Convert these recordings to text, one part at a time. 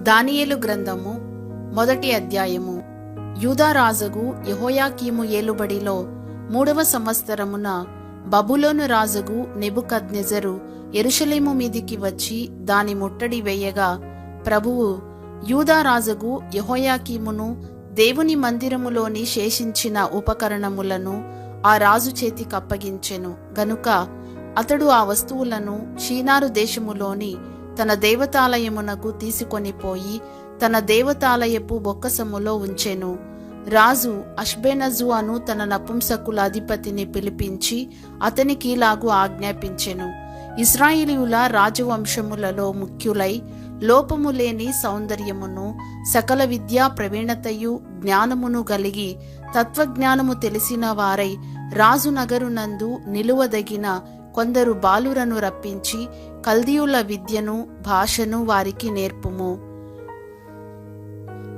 దానియేలు గ్రంథము మొదటి అధ్యాయము. యూదా రాజుగు యెహోయాకీము ఏలుబడిలో 3వ సంవత్సరమున బబులోను రాజుగు నెబుకద్నెజరు యెరూషలేము మీదికి వచ్చి దాని ముట్టడి వేయగా, ప్రభువు యూదా రాజుగు యెహోయాకీమును దేవుని మందిరములోని శేషించిన ఉపకరణములను ఆ రాజు చేతికప్పగించెను గనుక అతడు ఆ వస్తువులను షీనారు దేశములోని తన దేవతాలయమునకు తీసుకొనిపోయి తన దేవతాలయపు బొక్కసములో ఉంచెను. రాజు అష్బెనజు అను తన నపుంసకుల అధిపతిని పిలిపించి అతనికి ఇలాగు ఆజ్ఞాపించెను: ఇశ్రాయేలీయుల రాజవంశములలో ముఖ్యులై లోపము లేని సౌందర్యమును సకల విద్యా ప్రవీణతయు జ్ఞానమును కలిగి తత్వజ్ఞానము తెలిసిన వారై రాజు నగరునందు నిలువదగిన కొందరు బాలురను రప్పించి కల్దీయుల విద్యను భాషను వారికి నేర్పుము.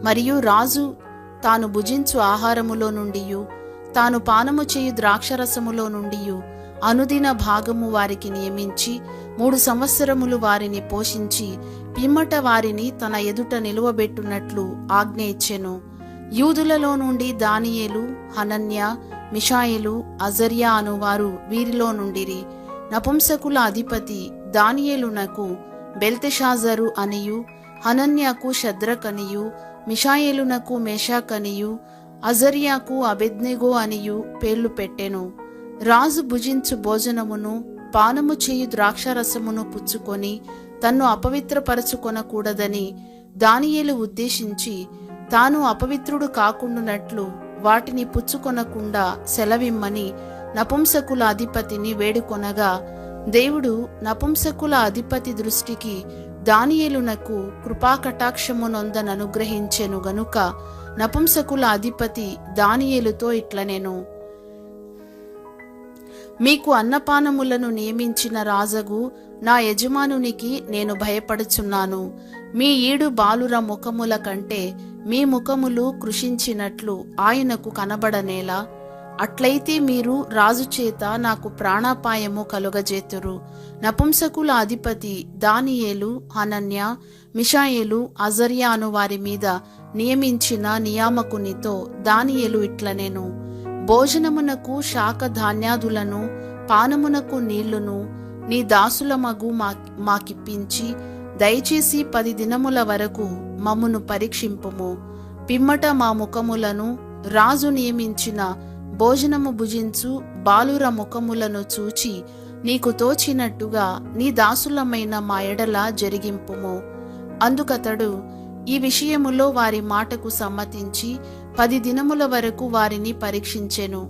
మరియు రాజు తాను భుజించు ఆహారములో నుండియు తాను పానము చేయు ద్రాక్షరసములో నుండియు అనుదిన భాగము వారికి నియమించి 3 సంవత్సరములు వారిని పోషించి పిమ్మట వారిని తన ఎదుట నిలువబెట్టునట్లు ఆజ్ఞ ఇచ్చెను. యూదులలో నుండి దానియేలు, హనన్య, మిషాయేలు, అజర్యా అనువారు వీరిలో నుండిరి. నపుంసకుల అధిపతి దానియేలునకు బెల్తెషాజరు అనియు, హనన్యాకు షద్రకనియు, మిషాయేలునకు మేషాకనియు, అజర్యాకు అబెద్నెగో అనియు పేర్లు పెట్టెను. రాజు భుజించు భోజనమును పానము చేయు ద్రాక్షరసమును పుచ్చుకొని తన్ను అపవిత్రపరచుకొనకూడదని దానియేలు ఉద్దేశించి తాను అపవిత్రుడు కాకుండానట్లు వాటిని పుచ్చుకొనకుండా సెలవిమ్మని నపుంసకుల అధిపతిని వేడుకొనగా, దేవుడు నపుంసకుల అధిపతి దృష్టికి దానియేలునకు కృపాకటాక్షమునొందననుగ్రహించెను గనుక నపుంసకుల అధిపతి దానియేలుతో ఇట్లనెను: మీకు అన్నపానములను నియమించిన రాజగు నా యజమానునికి నేను భయపడుచున్నాను. మీ ఈడు బాలుర ముఖముల కంటే మీ ముఖములు కృషించినట్లు ఆయనకు కనబడనేలా? అట్లయితే మీరు రాజు చేత నాకు ప్రాణాపాయము కలుగజేతురు. నపుంసకుల అధిపతి దానియేలు, హనన్య, మిషాయేలు, అజర్యా అను వారి మీద నియమించిన నియామకునితో దానియేలు ఇట్లనెను: భోజనమునకు శాక ధాన్యాదులను పానమునకు నీళ్లును నీ దాసులమగు మాకిప్పించి దయచేసి 10 దినముల వరకు మమ్మును పరీక్షింపుము. పిమ్మట మా ముఖములను రాజు నియమించిన భోజనము భుజించు బాలుర ముఖములను చూచి నీకు తోచినట్టుగా నీ దాసులమైన మా ఎడల జరిగింపుము. అందుకతడు ఈ విషయములో వారి మాటకు సమ్మతించి 10 దినముల వరకు వారిని పరీక్షించెను.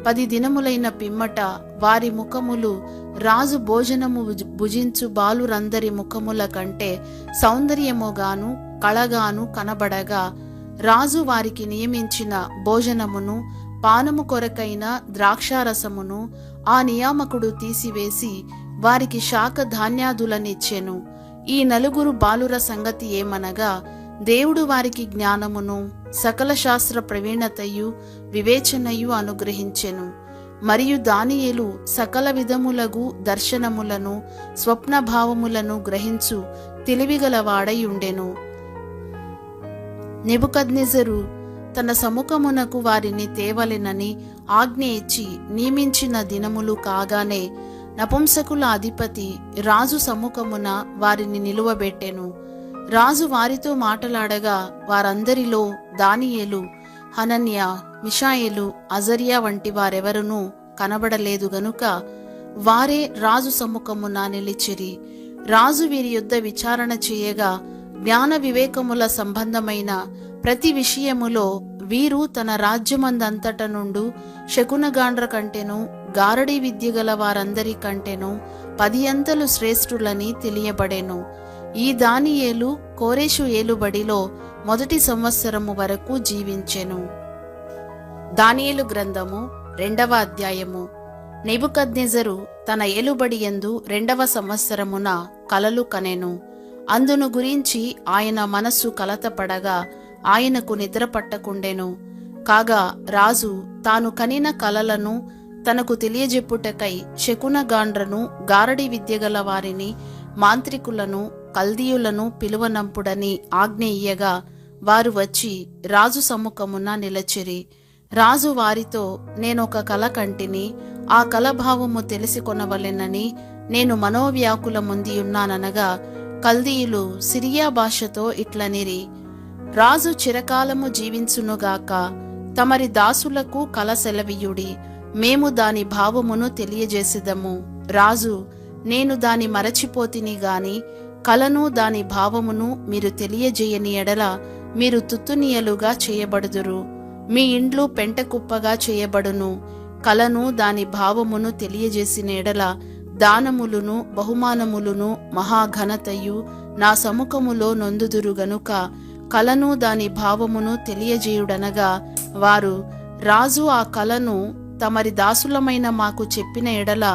10 దినములైన పిమ్మట వారి ముఖములు రాజు భోజనము భుజించు బాలురందరి ముఖముల కంటే సౌందర్యముగాను కళగాను కనబడగా, రాజు వారికి నియమించిన భోజనమును పానము కొరకైన ద్రాక్షారసమును ఆ నియామకుడు తీసివేసి వారికి శాక ధాన్యాదులనిచ్చెను. ఈ 4 బాలుర సంగతి ఏమనగా, దేవుడు వారికి జ్ఞానమును సకల శాస్త్ర ప్రవీణతయు వివేచనయు అనుగ్రహించెను. మరియు దానియేలు సకల విధములగు దర్శనములను స్వప్నభావములను గ్రహించు తెలివిగలవాడై ఉండెను. నెబుకద్నెజరు తన సముఖమునకు వారిని తేవలెనని ఆజ్ఞ ఇచ్చి నియమించిన దినములు కాగానే నపుంసకుల అధిపతి రాజు సముఖమున వారిని నిలువబెట్టెను. రాజు వారితో మాటలాడగా వారందరిలో దానియేలు, హనన్య, మిషాయేలు, అజర్యా వంటి వారెవరునూ కనబడలేదు గనుక వారే రాజు సముఖమున నిలిచిరి. రాజు వీరి యొద్ద విచారణ చేయగా జ్ఞాన వివేకముల సంబంధమైన ప్రతి విషయములో వీరు తన రాజ్యమందంతట నుండు శకునగాండ్ర కంటెను గారడీ విద్య గల వారందరి కంటెను 10 అంతలు శ్రేష్ఠులని తెలియబడెను. ఈ దానియేలు కోరెషు ఏలుబడిలో 1 సంవత్సరము వరకు జీవించెను. దానియేలు గ్రంథము 2వ అధ్యాయము. నెబుకద్నెజరు తన ఏలుబడి యందు 2వ సంవత్సరమున కలలు కనెను. అందును గురించి ఆయన మనస్సు కలతపడగా ఆయనకు నిద్ర పట్టకుండెను. కాగా రాజు తాను కనిన కలలను తనకు తెలియజెప్పుటకై శకునగాండ్రను గారడి విద్యగల వారిని మాంత్రికులను కల్దీయులను పిలువనంపుడని ఆజ్ఞ ఇయ్యగా వారు వచ్చి రాజు సమ్ముఖమున నిలచిరి. రాజు వారితో, నేనొక కల కంటిని, ఆ కల భావము తెలిసికొనవలెనని నేను మనోవ్యాకులముందియున్నాననగా కల్దీయులు సిరియా భాషతో ఇట్లనిరి, రాజు చిరకాలము జీవించునుగాక, తమరి దాసులకు కల సెలవియుడి, మేము దాని భావమును తెలియజేసిదము. రాజు, నేను దాని మరచిపోతిని గాని కలను దాని భావమును మీరు తెలియజేయని ఎడల మీరు తుత్తునియలుగా చేయబడుదురు, మీ ఇండ్లు పెంటకుప్పగా చేయబడును. కలను దాని భావమును తెలియజేసిన ఎడల దానములును బహుమానములును మహాఘనతయు నా సముఖములో నొందుదురు గనుక కలను దాని భావమును తెలియజేయుడనగా వారు, రాజు ఆ కలను తమరి దాసులమైన మాకు చెప్పిన ఎడల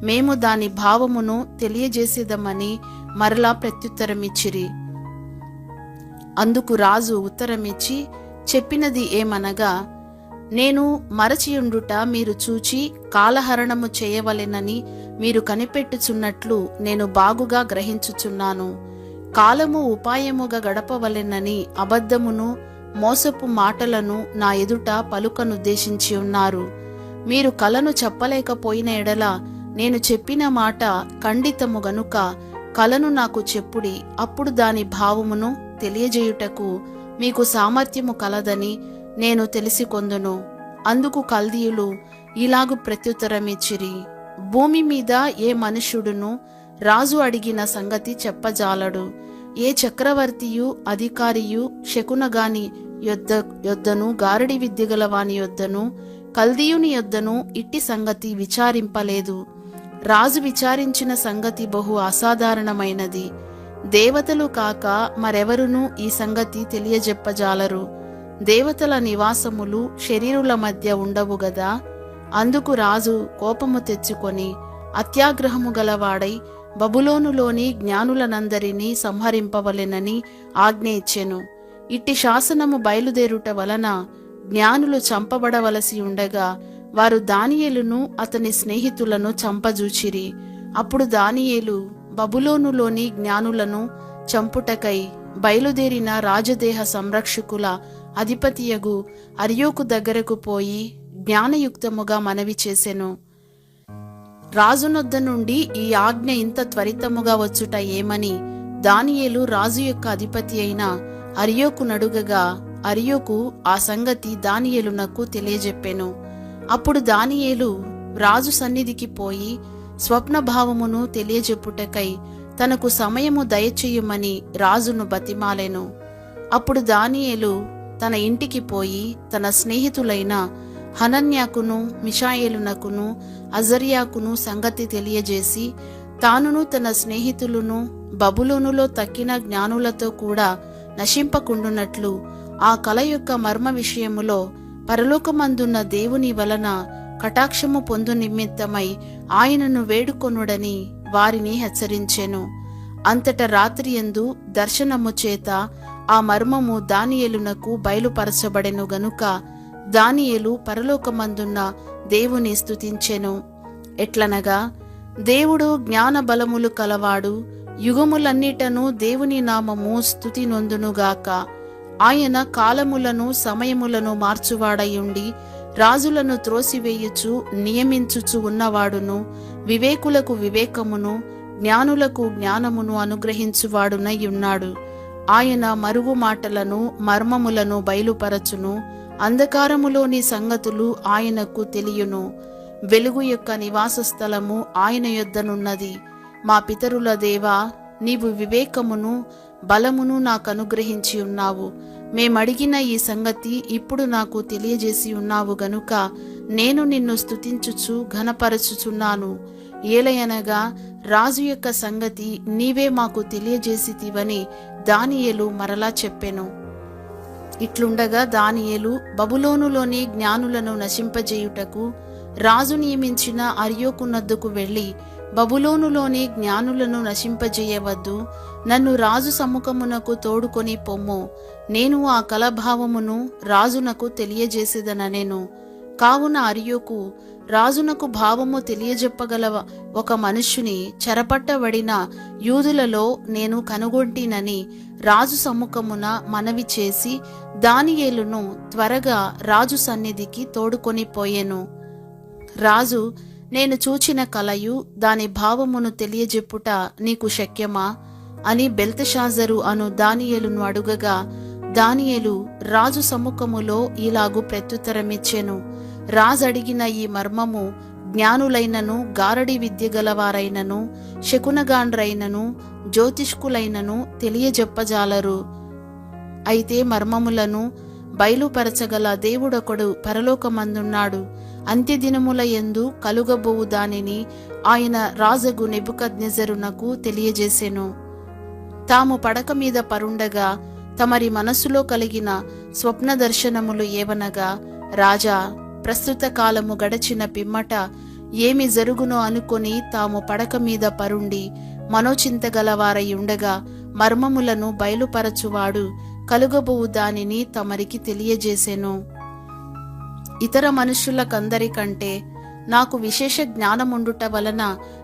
మేము దాని భావమును తెలియజేసేదమని మరలా ప్రత్యుత్తరమిచ్చిరి. అందుకు రాజు ఉత్తరమిచ్చి చెప్పినది ఏమనగా, నేను మరచియుండుట మీరు చూచి కాలహరణము చేయవలెనని మీరు కనిపెట్టుచున్నట్లు నేను బాగుగా గ్రహించుచున్నాను. కాలము ఉపాయముగా గడపవలెనని అబద్ధమును మోసపు మాటలను నా ఎదుట పలుకనుద్దేశించి ఉన్నారు. మీరు కలను చెప్పలేకపోయిన ఎడల నేను చెప్పిన మాట ఖండితము గనుక కలను నాకు చెప్పుడి, అప్పుడు దాని భావమును తెలియజేయుటకు మీకు సామర్థ్యము కలదని నేను తెలిసికొందును. అందుకు కల్దీయులు ఇలాగు ప్రత్యుత్తరమిచ్చిరి, భూమి మీద ఏ మనుష్యుడును రాజు అడిగిన సంగతి చెప్పజాలడు. ఏ చక్రవర్తియు అధికారియు శకునగాని యొద్దను గారడి విద్యగల వాని యొద్దను కల్దీయుని యొద్దను ఇట్టి సంగతి విచారింపలేదు. రాజు విచారించిన సంగతి బహు అసాధారణమైనది. దేవతలు కాక మరెవరునూ ఈ సంగతి తెలియజెప్పజాలరు. దేవతల నివాసములు శరీరుల మధ్య ఉండవు గదా. అందుకు రాజు కోపము తెచ్చుకొని అత్యాగ్రహము గలవాడై బబులోనులోని జ్ఞానులనందరినీ సంహరింపవలెనని ఆజ్ఞ ఇచ్చెను. ఇట్టి శాసనము బయలుదేరుట వలన జ్ఞానులు చంపబడవలసి ఉండగా వారు దానియేలును అతని స్నేహితులను చంపజూచిరి. అప్పుడు దానియేలు బబులోనులోని జ్ఞానులను చంపుటకై బయలుదేరిన రాజదేహ సంరక్షకుల అధిపతియగు అర్యోకు దగ్గరకు పోయి జ్ఞానయుక్తముగా మనవి చేసెను. రాజునొద్ద నుండి ఈ ఆజ్ఞ ఇంత త్వరితముగా వచ్చుట ఏమని దానియేలు రాజు యొక్క అధిపతి అయిన అర్యోకు నడుగగా అర్యోకు ఆ సంగతి దానియేలునకు తెలియజెప్పెను. అప్పుడు దానియేలు రాజు సన్నిధికి పోయి స్వప్నభావమును తెలియజెప్పుటకై తనకు సమయము దయచేయుమని రాజును బతిమాలెను. అప్పుడు తన ఇంటికి పోయి తన స్నేహితులైన హనన్యాకును మిషాయేలునకును అజర్యాకును సంగతి తెలియజేసి తానును తన స్నేహితులను బబులోనులో తక్కిన జ్ఞానులతో కూడా నశింపకుండునట్లు ఆ కల యొక్క మర్మ విషయములో పరలోకమందున్న దేవుని వలన కటాక్షము పొందు నిమిత్తమై ఆయనను వేడుకొనుడని వారిని హెచ్చరించెను. అంతట రాత్రియందు దర్శనము చేత ఆ మర్మము దానియేలునకు బయలుపరచబడెను గనుక దానియేలు పరలోకమందున్న దేవుని స్తుతించెను. ఎట్లనగా, దేవుడు జ్ఞాన బలములు కలవాడు, యుగములన్నిటను దేవుని నామము స్తుతి నొందునుగాక. ఆయన కాలములను సమయములను మార్చువాడయుండి రాజులను త్రోసివేయుచు నియమించుచు ఉన్నవాడును, వివేకులకు వివేకమును జ్ఞానులకు జ్ఞానమును అనుగ్రహించువాడునై ఉన్నాడు. ఆయన మరుగు మాటలను మర్మములను బయలుపరచును, అంధకారములోని సంగతులు ఆయనకు తెలియును. వెలుగు యొక్క నివాస స్థలము ఆయన యొద్దనున్నది. మా పితరుల దేవా, నీవు వివేకమును బలమును నాకు అనుగ్రహించి ఉన్నావు. మేమడిగిన ఈ సంగతి ఇప్పుడు నాకు తెలియజేసి ఉన్నావు గనుక నేను నిన్ను స్తుతించుచు ఘనపరచుచున్నాను. ఏలయనగా రాజు యొక్క సంగతి నీవే మాకు తెలియజేసితివని దానియేలు మరలా చెప్పెను. ఇట్లుండగా దానియేలు బబులోనులోని జ్ఞానులను నశింపజేయుటకు రాజు నియమించిన అర్యోకునొద్దకు వెళ్లి, బబులోనులోని జ్ఞానులను నశింపజేయవద్దు, నన్ను రాజు సమ్ముఖమునకు తోడుకొని పొమ్ము, నేను ఆ కలభావమును రాజునకు తెలియజేసేదననెను. కావున అర్యోకు రాజునకు భావము తెలియజెప్పగల ఒక మనుష్యుని చెరపట్టబడిన యూదులలో నేను కనుగొంటినని రాజు సమ్ముఖమున మనవి చేసి దానియేలును త్వరగా రాజు సన్నిధికి తోడుకొని పోయెను. రాజు, నేను చూచిన కలయు దాని భావమును తెలియజెప్పుట నీకు శక్యమా అని బెల్తెషాజరు అను దానియేలును అడుగగా, దానియేలు రాజు సమ్ముఖములో ఇలాగు ప్రత్యుత్తరమిచ్చెను. రాజడిగిన ఈ మర్మము జ్ఞానులైనను, గారడి విద్య గలవారైనను, శకునగాండ్రైనను, జ్యోతిష్కులైనను తెలియజెప్పజాలరు. అయితే మర్మములను బయలుపరచగల దేవుడొకడు పరలోకమందున్నాడు. అంత్యదినముల యందు కలుగబోవు దానిని ఆయన రాజగు నెబుకద్నెజరునకు తెలియజేసెను. తాము పడక మీద పరుండగా తమరి మనస్సులో కలిగిన స్వప్న దర్శనములు ఏవనగా, రాజా, ప్రస్తుత కాలము గడచిన పిమ్మట ఏమి జరుగునో అనుకొని తాము పడక మీద పరుండి మనోచింతగలవారై ఉండగా మర్మములను బయలుపరచువాడు కలుగబోవు దానిని తమరికి తెలియజేసెను. ఇతర మనుష్యులకందరికంటే నాకు విశేష జ్ఞానముండుట వలన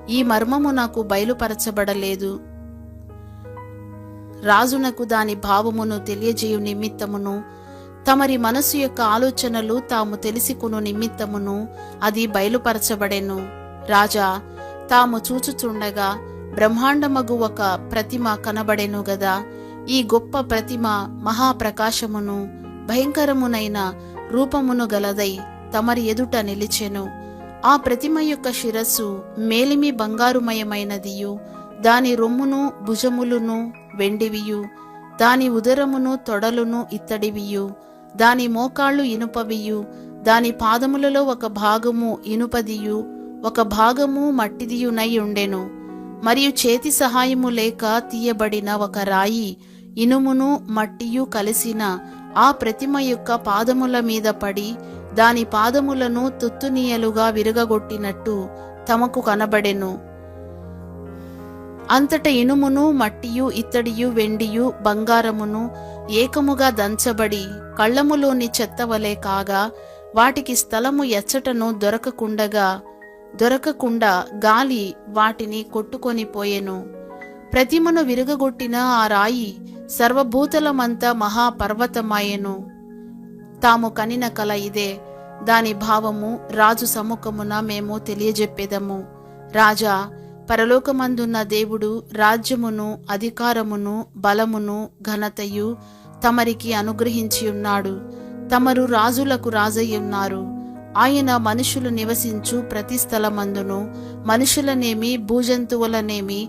ఈ మర్మము నాకు బయలుపరచబడలేదు. రాజునకు దాని భావమును తెలియజేయు నిమిత్తమును తమరి మనస్సు యొక్క ఆలోచనలు తాము తెలిసికొను నిమిత్తమును అది బయలుపరచబడెను. రాజా, తాము చూచుచుండగా బ్రహ్మాండమగు ఒక ప్రతిమ కనబడెను గదా. ఈ గొప్ప ప్రతిమ మహాప్రకాశమును భయంకరమునైన రూపమును గలదై తమరి ఎదుట నిలిచెను. ఆ ప్రతిమ యొక్క శిరస్సు మేలిమి బంగారుమయమైనదియు, దాని రొమ్మును భుజములును వెండివియు, దాని ఉదరమును తొడలును ఇత్తడివియు, దాని మోకాళ్ళు ఇనుపవియు, దాని పాదములలో ఒక భాగము ఇనుపదియు ఒక భాగము మట్టిదియునై ఉండెను. మరియు చేతి సహాయము లేక తీయబడిన ఒక రాయి ఇనుమును మట్టియు కలిసిన ఆ ప్రతిమ యొక్క పాదముల మీద పడి దాని పాదములను తుత్తునీయలుగా విరగగొట్టినట్టు తమకు కనబడెను. అంతట ఇనుమును మట్టియు ఇత్తడియు వెండియు బంగారమును ఏకముగా దంచబడి కళ్ళములోని చెత్తవలే కాగా వాటికి స్థలము ఎచ్చటను దొరకకుండా గాలి వాటిని కొట్టుకొని పోయెను. ప్రతిమను విరగగొట్టిన ఆ రాయి సర్వభూతలమంతా మహాపర్వతమాయెను. తాము కనిన కల ఇదే. దాని భావము రాజు సమ్ముఖమున మేము తెలియజెప్పేదము. రాజా, పరలోకమందున్న దేవుడు రాజ్యమును, అధికారమును, బలమును, ఘనతయు తమరికి అనుగ్రహించి ఉన్నాడు. తమరు రాజులకు రాజయ్యున్నారు. ఆయన మనుషులు నివసించు ప్రతి స్థలమందును మనుషులనేమి, భూజంతువులనేమి,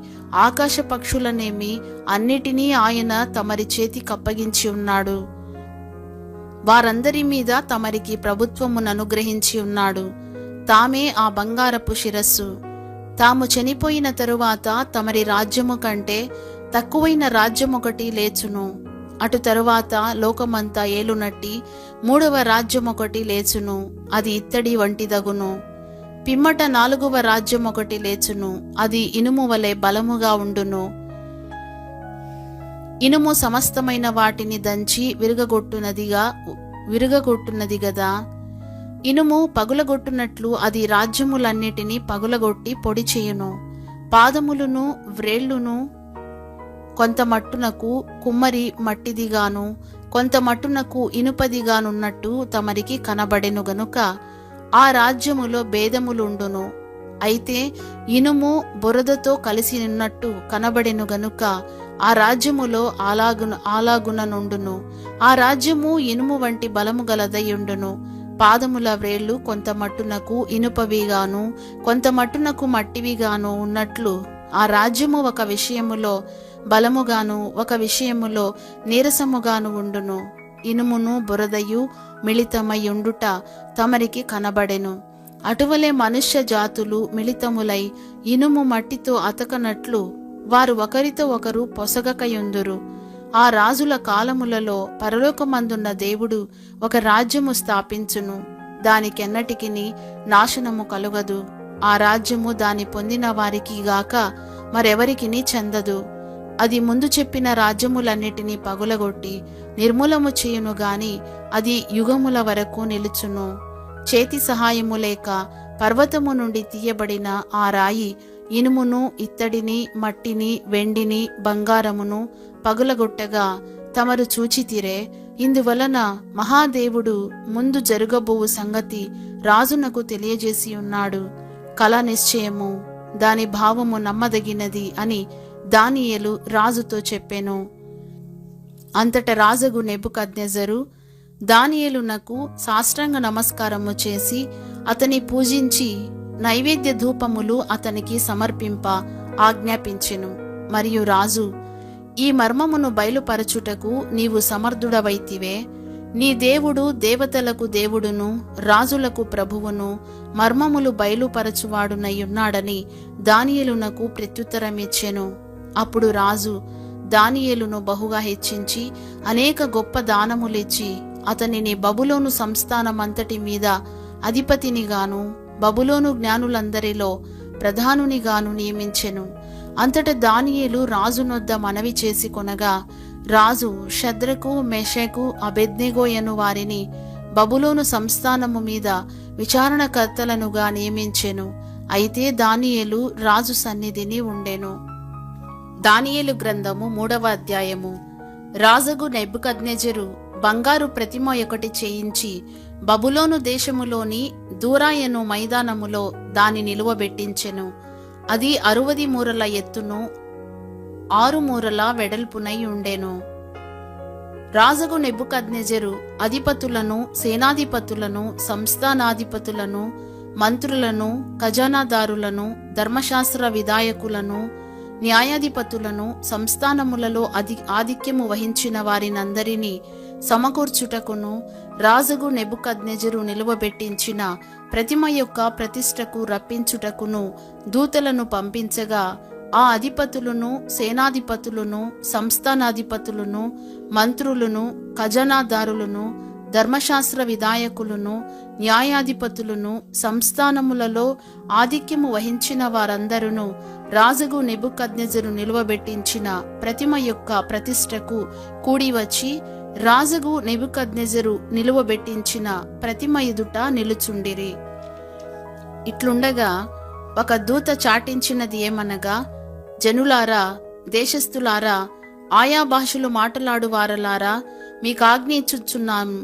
ఆకాశ పక్షులనేమి అన్నిటినీ ఆయన తమరి చేతికప్పగించి ఉన్నాడు. వారందరి మీద తమరికి ప్రభుత్వమును అనుగ్రహించి ఉన్నాడు. తామే ఆ బంగారపు శిరస్సు. తాము చనిపోయిన తరువాత తమరి రాజ్యము కంటే తక్కువైన రాజ్యమొకటి లేచును. అటు తరువాత లోకమంతా ఏలునట్టి 3వ రాజ్యమొకటి లేచును. అది ఇత్తడి వంటిదగును. పిమ్మట 4వ రాజ్యమొకటి లేచును. అది ఇనుము వలె బలముగా ఉండును. ఇనుము సమస్తమైన వాటిని దంచి విరగగొట్టునది గదా. ఇనుము పగులగొట్టునట్లు అది రాజ్యములన్నిటినీ పగులగొట్టి పొడి చేయును. పాదములను వ్రేళ్లును కొంత మట్టునకు కుమ్మరి మట్టిదిగాను కొంత మట్టునకు ఇనుపదిగానున్నట్టు తమరికి కనబడెను గనుక ఆ రాజ్యములో భేదములుండును. అయితే ఇనుము బురదతో కలిసి ఉన్నట్టు కనబడెను గనుక ఆ రాజ్యములో అలాగుననుండును. ఆ రాజ్యము ఇనుము వంటి బలము గలదయుండును. పాదముల వ్రేళ్లు కొంత మట్టునకు ఇనుపవిగాను కొంత మట్టునకు మట్టివిగాను ఉన్నట్లు ఆ రాజ్యము ఒక విషయములో బలముగాను ఒక విషయములో నీరసముగాను ఉండును. ఇనుమును బురదయు మిళితమై ఉండుట తమరికి కనబడెను. అటువలే మనుష్య జాతులు మిళితములై ఇనుము మట్టితో అతకనట్లు వారు ఒకరితో ఒకరు పొసగకయుందురు. ఆ రాజుల కాలములలో పరలోకమందున్న దేవుడు ఒక రాజ్యము స్థాపించును. దానికెన్నటికిని నాశనము కలుగదు. ఆ రాజ్యము దాని పొందిన వారికి గాక మరెవరికిని చెందదు. అది ముందు చెప్పిన రాజ్యములన్నిటినీ పగులగొట్టి నిర్మూలము చేయును గాని అది యుగముల వరకు నిలుచును. చేతి సహాయము లేక పర్వతము నుండి తీయబడిన ఆ రాయి ఇనుమును, ఇత్తడిని, మట్టిని, వెండిని, బంగారమును పగులగొట్టగా తమరు చూచితిరే. ఇందువలన మహాదేవుడు ముందు జరగబోవు సంగతి రాజునకు తెలియజేసి ఉన్నాడు. కల నిశ్చయము, దాని భావము నమ్మదగినది అని దానియేలు రాజుతో చెప్పెను. అంతట రాజగు నెబుకద్నెజరు దానియేలునకు సాష్టాంగ నమస్కారము చేసి అతని పూజించి నైవేద్య ధూపములు అతనికి సమర్పింప ఆజ్ఞాపించెను. మరియు రాజు, ఈ మర్మమును బయలుపరచుటకు నీవు సమర్థుడవైతివే. నీ దేవుడు దేవతలకు దేవుడును రాజులకు ప్రభువును మర్మములు బయలుపరచువాడునయ్యున్నాడని దానియేలునకు ప్రత్యుత్తరమిచ్చెను. అప్పుడు రాజు దానియేలును బహుగా హెచ్చించి అనేక గొప్ప దానములిచ్చి అతనిని బబులోను సంస్థానమంతటి మీద అధిపతినిగాను బబులోను జ్ఞానులందరిలో ప్రధానునిగాను నియమించెను. అంతట దానియేలు రాజునొద్ద మనవి చేసి కొనగా రాజు షద్రకు, మెషకు, అబేద్నెగో యను వారిని బబులోను సంస్థానము మీద విచారణకర్తలనుగా నియమించెను. అయితే దానియేలు రాజు సన్నిధిని ఉండెను. దానియేలు గ్రంథము 3వ అధ్యాయము. రాజగు నెబుకద్నెజరు బంగారు ప్రతిమ ఒకటి చేయించి బబులోను దేశములోని దూరాయను మైదానములో దాని నిలువబెట్టించెను. అది 60 మూరల ఎత్తును 6 మూరల వెడల్పునై ఉండెను. రాజగు నెబుకద్నెజరు అధిపతులను, సేనాధిపతులను, సంస్థానాధిపతులను, మంత్రులను, ఖజానాదారులను, ధర్మశాస్త్ర విధాయకులను, న్యాయాధిపతులను, సంస్థానములలో ఆధిక్యము వహించిన వారినందరినీ సమకూర్చుటకును రాజగు నెబుకద్నెజరు నిలువబెట్టించిన ప్రతిమ యొక్క ప్రతిష్టకు రప్పించుటకును దూతలను పంపించగా ఆ అధిపతులను, సేనాధిపతులను, సంస్థానాధిపతులను, మంత్రులను, ఖజానాదారులను, ధర్మశాస్త్ర విధాయకులను, న్యాయాధిపతులను, సంస్థానములలో ఆధిక్యము వహించిన వారందరూ రాజగు నెబుకద్నెజరు నిలువబెట్టించిన ప్రతిమ యొక్క ప్రతిష్టకు కూడివచ్చి రాజగు నెబుకద్నెజరు నిలువబెట్టించిన ప్రతిమ ఎదుట నిలుచుండిరి. ఇట్లుండగా ఒక దూత చాటించినది ఏమనగా, జనులారా, దేశస్థులారా, ఆయా భాషలు మాట్లాడు వారలారా, మీకు ఆజ్ఞ ఇచ్చుచున్నాము.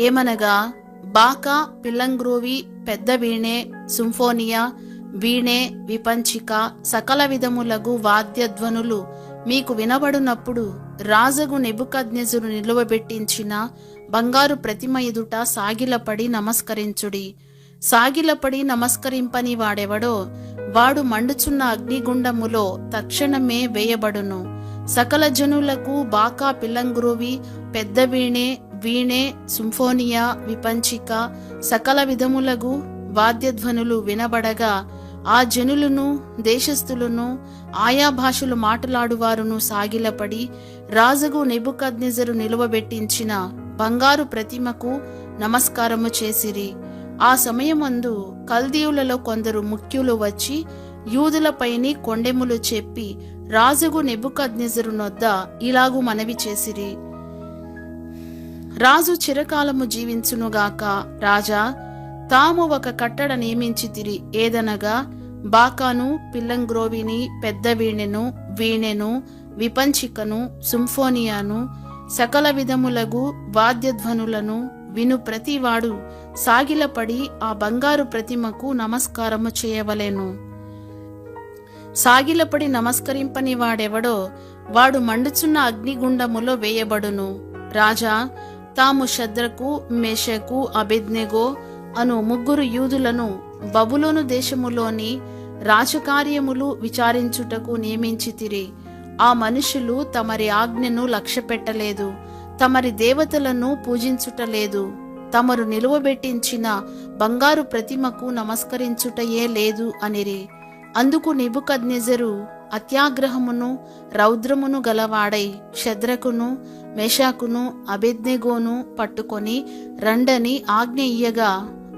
ఏమనగా, బాకా, పిల్లంగ్రోవి, పెద్ద వీణే, సింఫోనియా, వీణే, విపంచిక, సకల విధములగు వాద్యధ్వనులు మీకు వినబడినప్పుడు రాజగు నెబుకద్నెజరు నిలువబెట్టించిన బంగారు ప్రతిమ ఎదుట సాగిలపడి నమస్కరించుడి. సాగిలపడి నమస్కరింపని వాడెవడో వాడు మండుచున్న అగ్నిగుండములో తక్షణమే వేయబడును. సకల జనులకు బాకా, పిల్లంగ్రోవి, పెద్ద వీణే, వీణే, సింఫోనియా, విపంచిక, సకల విధములగు వాద్యధ్వనులు వినబడగా ఆ జనులను, దేశస్థులను, ఆయా భాషలు మాట్లాడువారును సాగిలపడి రాజగు నెబుకద్నెజరు నిలువబెట్టించిన బంగారు ప్రతిమకు నమస్కారము చేసిరి. ఆ సమయమందు కల్దీయులలో కొందరు ముఖ్యులు వచ్చి యూదులపైని కొండెములు చెప్పి రాజగు నెబుకద్నెజరు నొద్ద ఇలాగు మనవి చేసిరి. రాజు చిరకాలము జీవించునుగాక. రాజా, తాము ఒక కట్టడ నియమించితిరి. ఏదనగా బాకాను, పిల్లంగ్రోవిని, పెద్ద వీణెను, వీణెను, విపంచికను, సింఫోనియాను, సకల విధములగు వాద్యధ్వనులను విను ప్రతివాడు సాగిలపడి ఆ బంగారు ప్రతిమకు నమస్కారము చేయవలెను. సాగిలపడి నమస్కరింపని వాడెవడో వాడు మండుచున్న అగ్నిగుండములో వేయబడును. రాజా, తాము షద్రకు, మెషకు, అబేద్నెగో అను 3 యూదులను బబులోను దేశములోని రాజకార్యములు విచారించుటకు నియమించితిరి. ఆ మనుషులు తమరి ఆజ్ఞను లక్ష్యపెట్టలేదు, తమరి దేవతలను పూజించుటలేదు, తమరు నిలువబెట్టించిన బంగారు ప్రతిమకు నమస్కరించుటయే లేదు అనిరి. అందుకు నెబుకద్నెజరు అత్యాగ్రహమును రౌద్రమును గలవాడై షద్రకును, మెషాకును, అబేద్నెగోను పట్టుకొని రండని ఆజ్ఞ ఇయ్యగా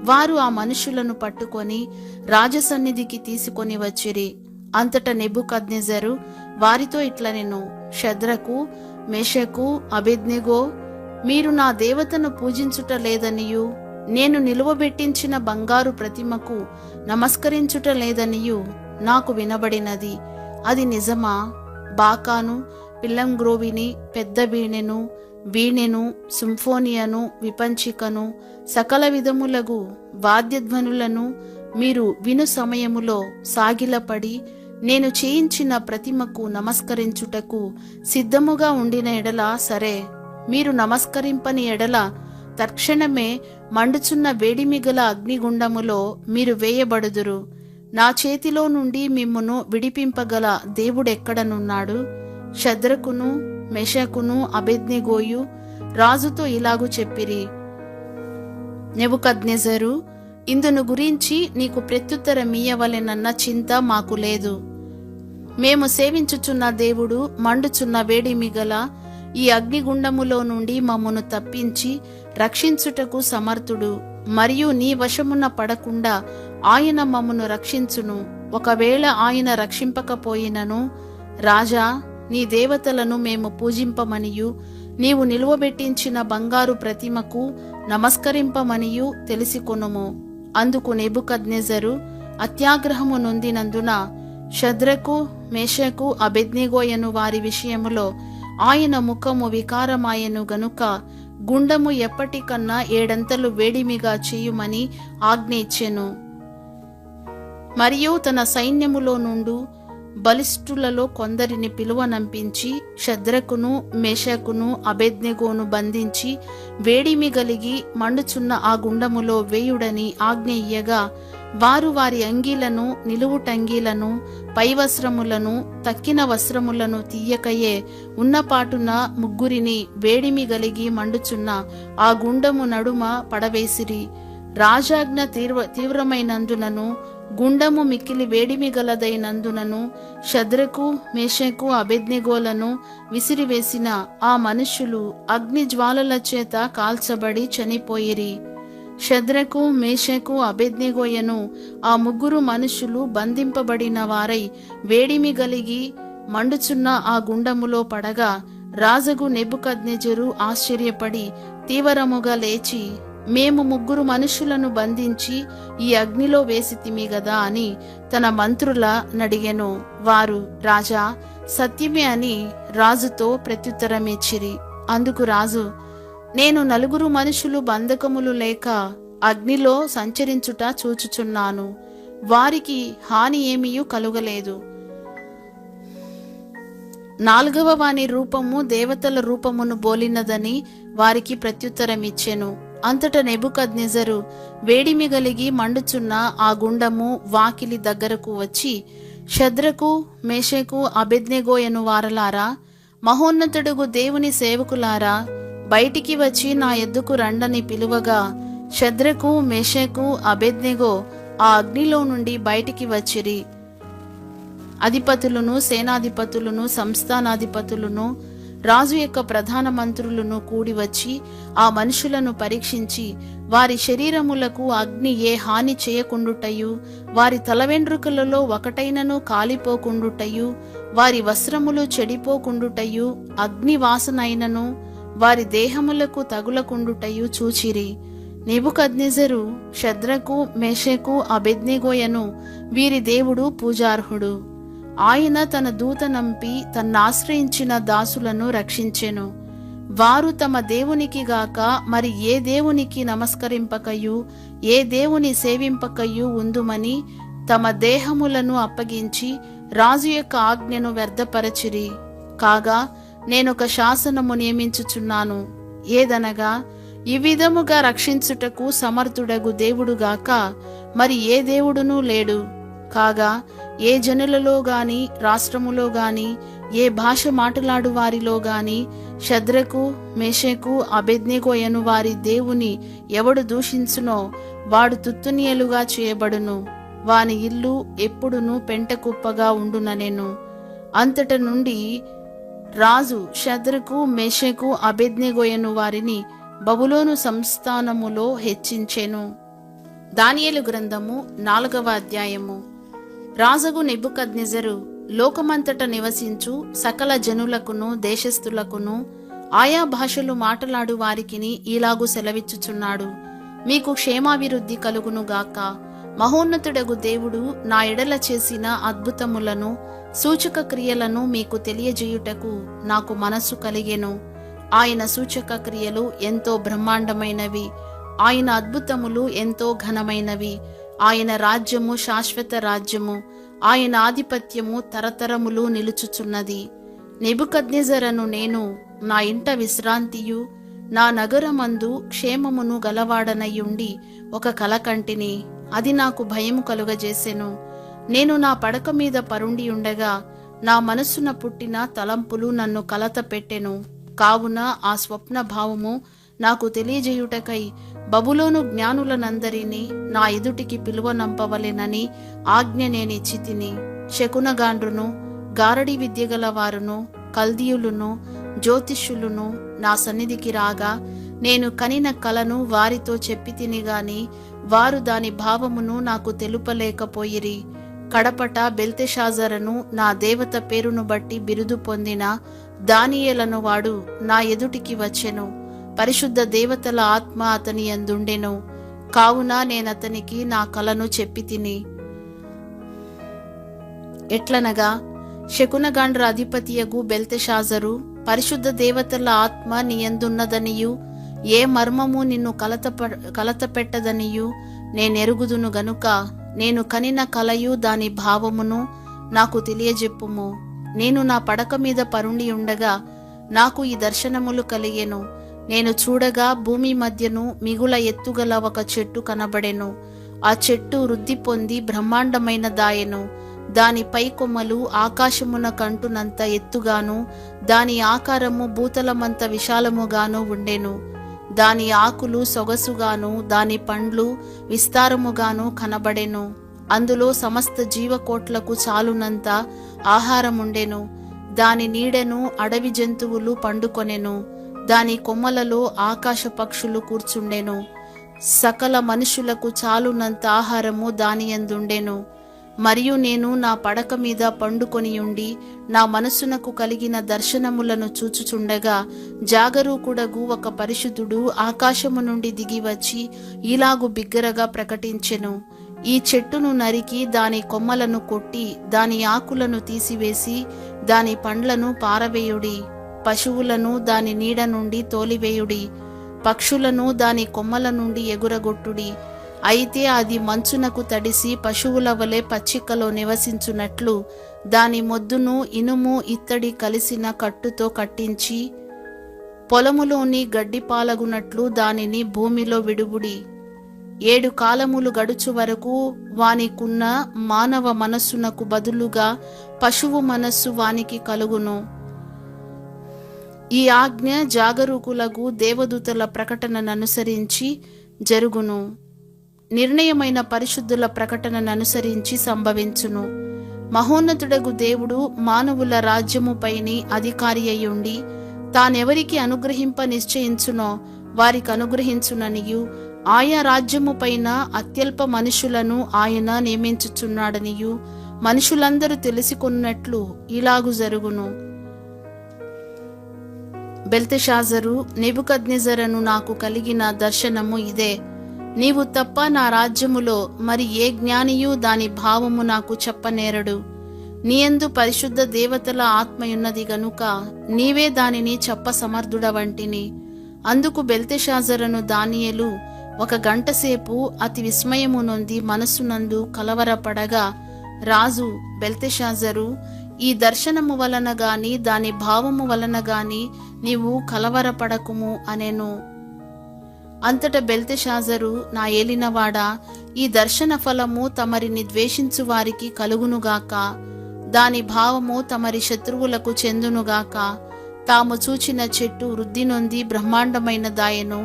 వారు ఆ మనుషులను పట్టుకొని రాజసన్నిధికి తీసుకొని వచ్చిరి. అంతట నెబుకద్నెజరు వారితో ఇట్లనెను, షద్రకు, మెషకు, అబేద్నెగో, మీరు నా దేవతను పూజించుట లేదనియు నేను నిలువబెట్టించిన బంగారు ప్రతిమకు నమస్కరించుట లేదనియు నాకు వినబడినది. అది నిజమా? బాకాను, పిల్లంగ్రోవిని, పెద్ద వీణెను, వీణెను, సింఫోనియను, విపంచికను, సకల విధములగు వాద్యధ్వనులను మీరు విను సమయములో సాగిలపడి నేను చేయించిన ప్రతిమకు నమస్కరించుటకు సిద్ధముగా ఉండిన ఎడల సరే, మీరు నమస్కరింపని ఎడల తక్షణమే మండుచున్న వేడిమిగల అగ్నిగుండములో మీరు వేయబడుదురు. నా చేతిలో నుండి మిమ్మును విడిపింపగల దేవుడెక్కడనున్నాడు? షద్రకును, మెషకును, అబేద్నెగోయు రాజుతో ఇలాగు చెప్పిరి. నెబుకద్నెజరు, ఇందును గురించి నీకు ప్రత్యుత్తరమియ్యవలెనన్న చింత మాకు లేదు. మేము సేవించుచున్న దేవుడు మండుచున్న వేడిమిగల ఈ అగ్నిగుండములో నుండి మమ్మను తప్పించి రక్షించుటకు సమర్థుడు. మరియు నీ వశమున పడకుండా ఆయన మమ్మను రక్షించును. ఒకవేళ ఆయన రక్షింపకపోయినను, రాజా, నీ దేవతలను మేము పూజింపమనియు నీవు నిలువబెట్టించిన బంగారు ప్రతిమకు నమస్కరింపమనియు తెలిసికొనుము. అందుకు నెబుకద్నెజరు అత్యాగ్రహము నొందినందున షద్రకు, మేషకు, అబేద్నెగోయను వారి విషయములో ఆయన ముఖము వికారమాయెను గనుక గుండము ఎప్పటికన్నా 7 అంతలు వేడిమిగా చేయుమని ఆజ్ఞ ఇచ్చెను. మరియు తన సైన్యములో నుండు బలిష్ఠులలో కొందరిని పిలువనంపించి షద్రకును, మేషకును, అబేద్నెగోను బంధించి వేడిమి గలిగి మండుచున్న ఆ గుండములో వేయుడని ఆజ్ఞ ఇయ్యగా, వారు వారి అంగీలను, నిలువుటంగీలను, పై వస్త్రములను, తక్కిన వస్త్రములను తీయకయే ఉన్నపాటున ముగ్గురిని వేడిమి గలిగి మండుచున్న ఆ గుండము నడుమ పడవేసిరి. రాజాజ్ఞ తీవ్రమైనందునను గుండము మిక్కిలి వేడిమి గలదైనందునను షద్రకు, మేషకు, అబేద్నెగోలను విసిరివేసిన ఆ మనుష్యులు అగ్ని జ్వాలల చేత కాల్చబడి చనిపోయిరి. షద్రకు, మేషకు, అబేద్నెగోయను ఆ ముగ్గురు మనుష్యులు బంధింపబడిన వారై వేడిమి గలిగి మండుచున్న ఆ గుండములో పడగా, రాజగు నెబుకద్నెజరు ఆశ్చర్యపడి తీవ్రముగా లేచి, మేము ముగ్గురు మనుషులను బంధించి ఈ అగ్నిలో వేసితిమి గదా అని తన మంత్రుల నడిగెను. వారు, రాజా, సత్యమే అని రాజుతో ప్రత్యుత్తరమిచ్చిరి. అందుకు రాజు, నేను 4 మనుషులు బంధకములు లేక అగ్నిలో సంచరించుట చూచుచున్నాను. వారికి హాని ఏమీయూ కలుగలేదు. 4వ వాని రూపము దేవతల రూపమును బోలినదని వారికి ప్రత్యుత్తరమిచ్చెను. అంతట నెబుకద్నెజరు వేడిమి గలిగి మండుచున్న ఆ గుండము వాకిలి దగ్గరకు వచ్చి, షద్రకు, మేషకు, అబేద్నెగోయను వారలారా, మహోన్నతుడుగు దేవుని సేవకులారా, బయటికి వచ్చి నా ఎద్దుకు రండని పిలువగా, షద్రకు, మేషకు, అబేద్నెగో ఆ అగ్నిలో నుండి బయటికి వచ్చిరి. అధిపతులను, సేనాధిపతులను, సంస్థానాధిపతులను, రాజు యొక్క ప్రధాన మంత్రులను కూడి వచ్చి ఆ మనుషులను పరీక్షించి, వారి శరీరములకు అగ్ని ఏ హాని చేయకుండుటయు, వారి తలవెండ్రుకలలో ఒకటైనను కాలిపోకుండుటయు, వారి వస్త్రములు చెడిపోకుండుటయు, అగ్ని వాసనైనను వారి దేహములకు తగులకుండుటయు చూచిరి. నెబుకద్నెజరు షద్రకు, మేషకు, అబేద్నెగోయను వీరి దేవుడు పూజార్హుడు. ఆయన తన దూత నంపి తన్నాశ్రయించిన దాసులను రక్షించెను. వారు తమ దేవునికి గాక మరి ఏ దేవునికి నమస్కరింపకయు ఏ దేవుని సేవింపకయు ఉందుమని తమ దేహములను అప్పగించి రాజు యొక్క ఆజ్ఞను వ్యర్థపరచిరి. కాగా నేనొక శాసనము నియమించుచున్నాను. ఏదనగా, ఈ విధముగా రక్షించుటకు సమర్థుడగు దేవుడుగాక మరి ఏ దేవుడునూ లేడు. కాగా ఏ జనులలో గాని, రాష్ట్రములో గాని, ఏ భాష మాట్లాడు వారిలో గాని షద్రకు, మేషకు, అబేద్నెగోయను వారి దేవుని ఎవడు దూషించునో వాడు తుత్తునియలుగా చేయబడును. వాని ఇల్లు ఎప్పుడునూ పెంటకుప్పగా ఉండుననెను. అంతట నుండి రాజు షద్రకు, మేషకు, అబేద్నెగోయను వారిని బబులోను సంస్థానములో హెచ్చించెను. దానియేలు గ్రంథము 4వ అధ్యాయము. రాజగు నెబుకద్నెజరు లోకమంతట నివసించు సకల జనులకును, దేశస్థులకును, ఆయా భాషలు మాట్లాడు వారికిని ఇలాగు సెలవిచ్చుచున్నాడు. మీకు క్షేమాభివృద్ధి కలుగునుగాక. మహోన్నతుడగు దేవుడు నా ఎడల చేసిన అద్భుతములను సూచక క్రియలను మీకు తెలియజేయుటకు నాకు మనస్సు కలిగెను. ఆయన సూచక క్రియలు ఎంతో బ్రహ్మాండమైనవి, ఆయన అద్భుతములు ఎంతో ఘనమైనవి. ఆయన రాజ్యము శాశ్వత రాజ్యము, ఆయన ఆధిపత్యము తరతరములు నిలుచుచున్నది. నెబుకద్నెజరను నేను నా ఇంట విశ్రాంతియు నా నగరమందు క్షేమమును గలవాడనయ్యుండి ఒక కల కంటిని. అది నాకు భయము కలుగజేసెను. నేను నా పడక మీద పరుండి ఉండగా నా మనస్సున పుట్టిన తలంపులు నన్ను కలత పెట్టెను. కావున ఆ స్వప్న భావము నాకు తెలియజేయుటకై బబులోను జ్ఞానులనందరినీ నా ఎదుటికి పిలువనంపవలెనని ఆజ్ఞ నేనిచ్చి తిని. శకునగాండ్రును, గారడి విద్యగల వారును, కల్దీయులును, జ్యోతిష్యులును నా సన్నిధికి రాగా నేను కనిన కలను వారితో చెప్పి తిని గాని వారు దాని భావమును నాకు తెలుపలేకపోయిరి. కడపట బెల్తెషాజరును నా దేవత పేరును బట్టి బిరుదు పొందిన దానియేలను వాడు నా ఎదుటికి వచ్చెను. పరిశుద్ధ దేవతల ఆత్మ అతని యందుండెను. కావున నేనతనికి నా కలను చెప్పి తిని. ఎట్లనగా, శకునగాండ్ర అధిపతియగు బెల్తెషాజరు, పరిశుద్ధ దేవతల ఆత్మ నీయందున్నదనియు ఏ మర్మము నిన్ను కలత పెట్టదనియు నేనెరుగుదును గనుక నేను కనిన కలయు దాని భావమును నాకు తెలియజెప్పుము. నేను నా పడక మీద పరుండి ఉండగా నాకు ఈ దర్శనములు కలిగెను. నేను చూడగా భూమి మధ్యను మిగుల ఎత్తుగల ఒక చెట్టు కనబడెను. ఆ చెట్టు వృద్ధి పొంది బ్రహ్మాండమైన దాయెను. దాని పై కొమ్మలు ఆకాశమున కంటునంత ఎత్తుగాను దాని ఆకారము భూతలమంత విశాలముగాను ఉండెను. దాని ఆకులు సొగసుగాను దాని పండ్లు విస్తారముగాను కనబడెను. అందులో సమస్త జీవకోట్లకు చాలునంత ఆహారముండెను. దాని నీడను అడవి జంతువులు పండుకొనెను. దాని కొమ్మలలో ఆకాశ పక్షులు కూర్చుండెను. సకల మనుషులకు చాలునంత ఆహారము దాని యందుండెను. మరియు నేను నా పడక మీద పండుకొనియుండి నా మనస్సునకు కలిగిన దర్శనములను చూచుచుండగా జాగరూకుడగు ఒక పరిశుద్ధుడు ఆకాశము నుండి దిగివచ్చి ఇలాగు బిగ్గరగా ప్రకటించెను. ఈ చెట్టును నరికి దాని కొమ్మలను కొట్టి దాని ఆకులను తీసివేసి దాని పండ్లను పారవేయుడి. పశువులను దాని నీడ నుండి తోలివేయుడి. పక్షులను దాని కొమ్మల నుండి ఎగురగొట్టుడి. అయితే అది మంచునకు తడిసి పశువుల వలె పచ్చికలో నివసించున్నట్లు దాని మొద్దును ఇనుము ఇత్తడి కలిసిన కట్టుతో కట్టించి పొలములోని గడ్డి పాలగునట్లు దానిని భూమిలో విడుబుడి. 7 కాలములు గడుచు వరకు వానికున్న మానవ మనస్సునకు బదులుగా పశువు మనస్సు వానికి కలుగును. ఈ ఆజ్ఞ జాగరూకులకు దేవదూతల ప్రకటనననుసరించి జరుగును. నిర్ణయమైన పరిశుద్ధుల ప్రకటనను అనుసరించి సంభవించును. మహోన్నతుడగు దేవుడు మానవుల రాజ్యముపైని అధికారి అయ్యుండి తానెవరికి అనుగ్రహింప నిశ్చయించునో వారికి అనుగ్రహించుననియు ఆయా రాజ్యము పైన అత్యల్ప మనుషులను ఆయన నియమించుచున్నాడనియు మనుషులందరూ తెలుసుకున్నట్లు ఇలాగు జరుగును. బెల్తెషాజరు, నెబుకద్నెజరను నాకు కలిగిన దర్శనము ఇదే. నీవు తప్ప నా రాజ్యములో మరి ఏ జ్ఞానియు దాని భావము నాకు చెప్పనేరడు. నీయందు పరిశుద్ధ దేవతల ఆత్మయున్నది గనుక నీవే దానిని చెప్ప సమర్థుడవంటిని. అందుకు బెల్తెషాజరును దానియేలు 1 గంటసేపు అతి విస్మయము నొంది మనస్సునందు కలవరపడగా రాజు, బెల్తెషాజరు, ఈ దర్శనము వలన గాని దాని భావము వలన గాని నీవు కలవరపడకుము అనెను. అంతట బెల్తెషాజరు, నా ఏలినవాడా, ఈ దర్శన ఫలము తమరిని ద్వేషించు వారికి కలుగునుగాక. దాని భావము తమరి శత్రువులకు చెందునుగాక. తాము చూచిన చెట్టు వృద్ధి నొంది బ్రహ్మాండమైన దాయెను.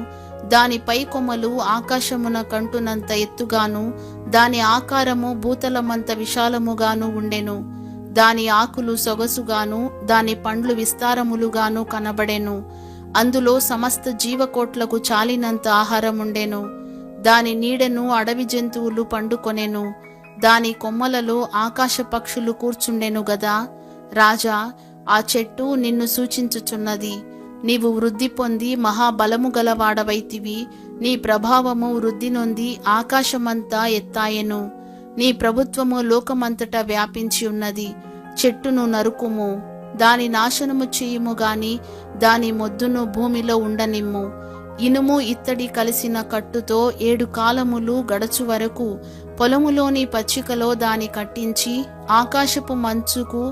దాని పై కొమ్మలు ఆకాశమున కంటునంత ఎత్తుగాను దాని ఆకారము భూతలమంత విశాలముగాను ఉండెను. దాని ఆకులు సొగసుగాను దాని పండ్లు విస్తారములుగాను కనబడెను. అందులో సమస్త జీవకోట్లకు చాలినంత ఆహారముండెను. దాని నీడను అడవి జంతువులు పండుకొనెను. దాని కొమ్మలలో ఆకాశ పక్షులు కూర్చుండెను గదా. రాజా, ఆ చెట్టు నిన్ను సూచించుచున్నది. నీవు వృద్ధి పొంది మహాబలము గలవాడవైతివి. నీ ప్రభావము వృద్ధి నొంది ఆకాశమంతా ఎత్తాయెను. నీ ప్రభుత్వము లోకమంతటా వ్యాపించి ఉన్నది. చెట్టును నరుకుము, దాని నాశనము చేయుము గాని దాని మొద్దును భూమిలో ఉండనిమ్ము. ఇనుము ఇత్తడి కలిసిన కట్టుతో 7 కాలములు గడచు వరకు పొలములోని పచ్చికలో దాని కట్టించి ఆకాశపు మంచుకు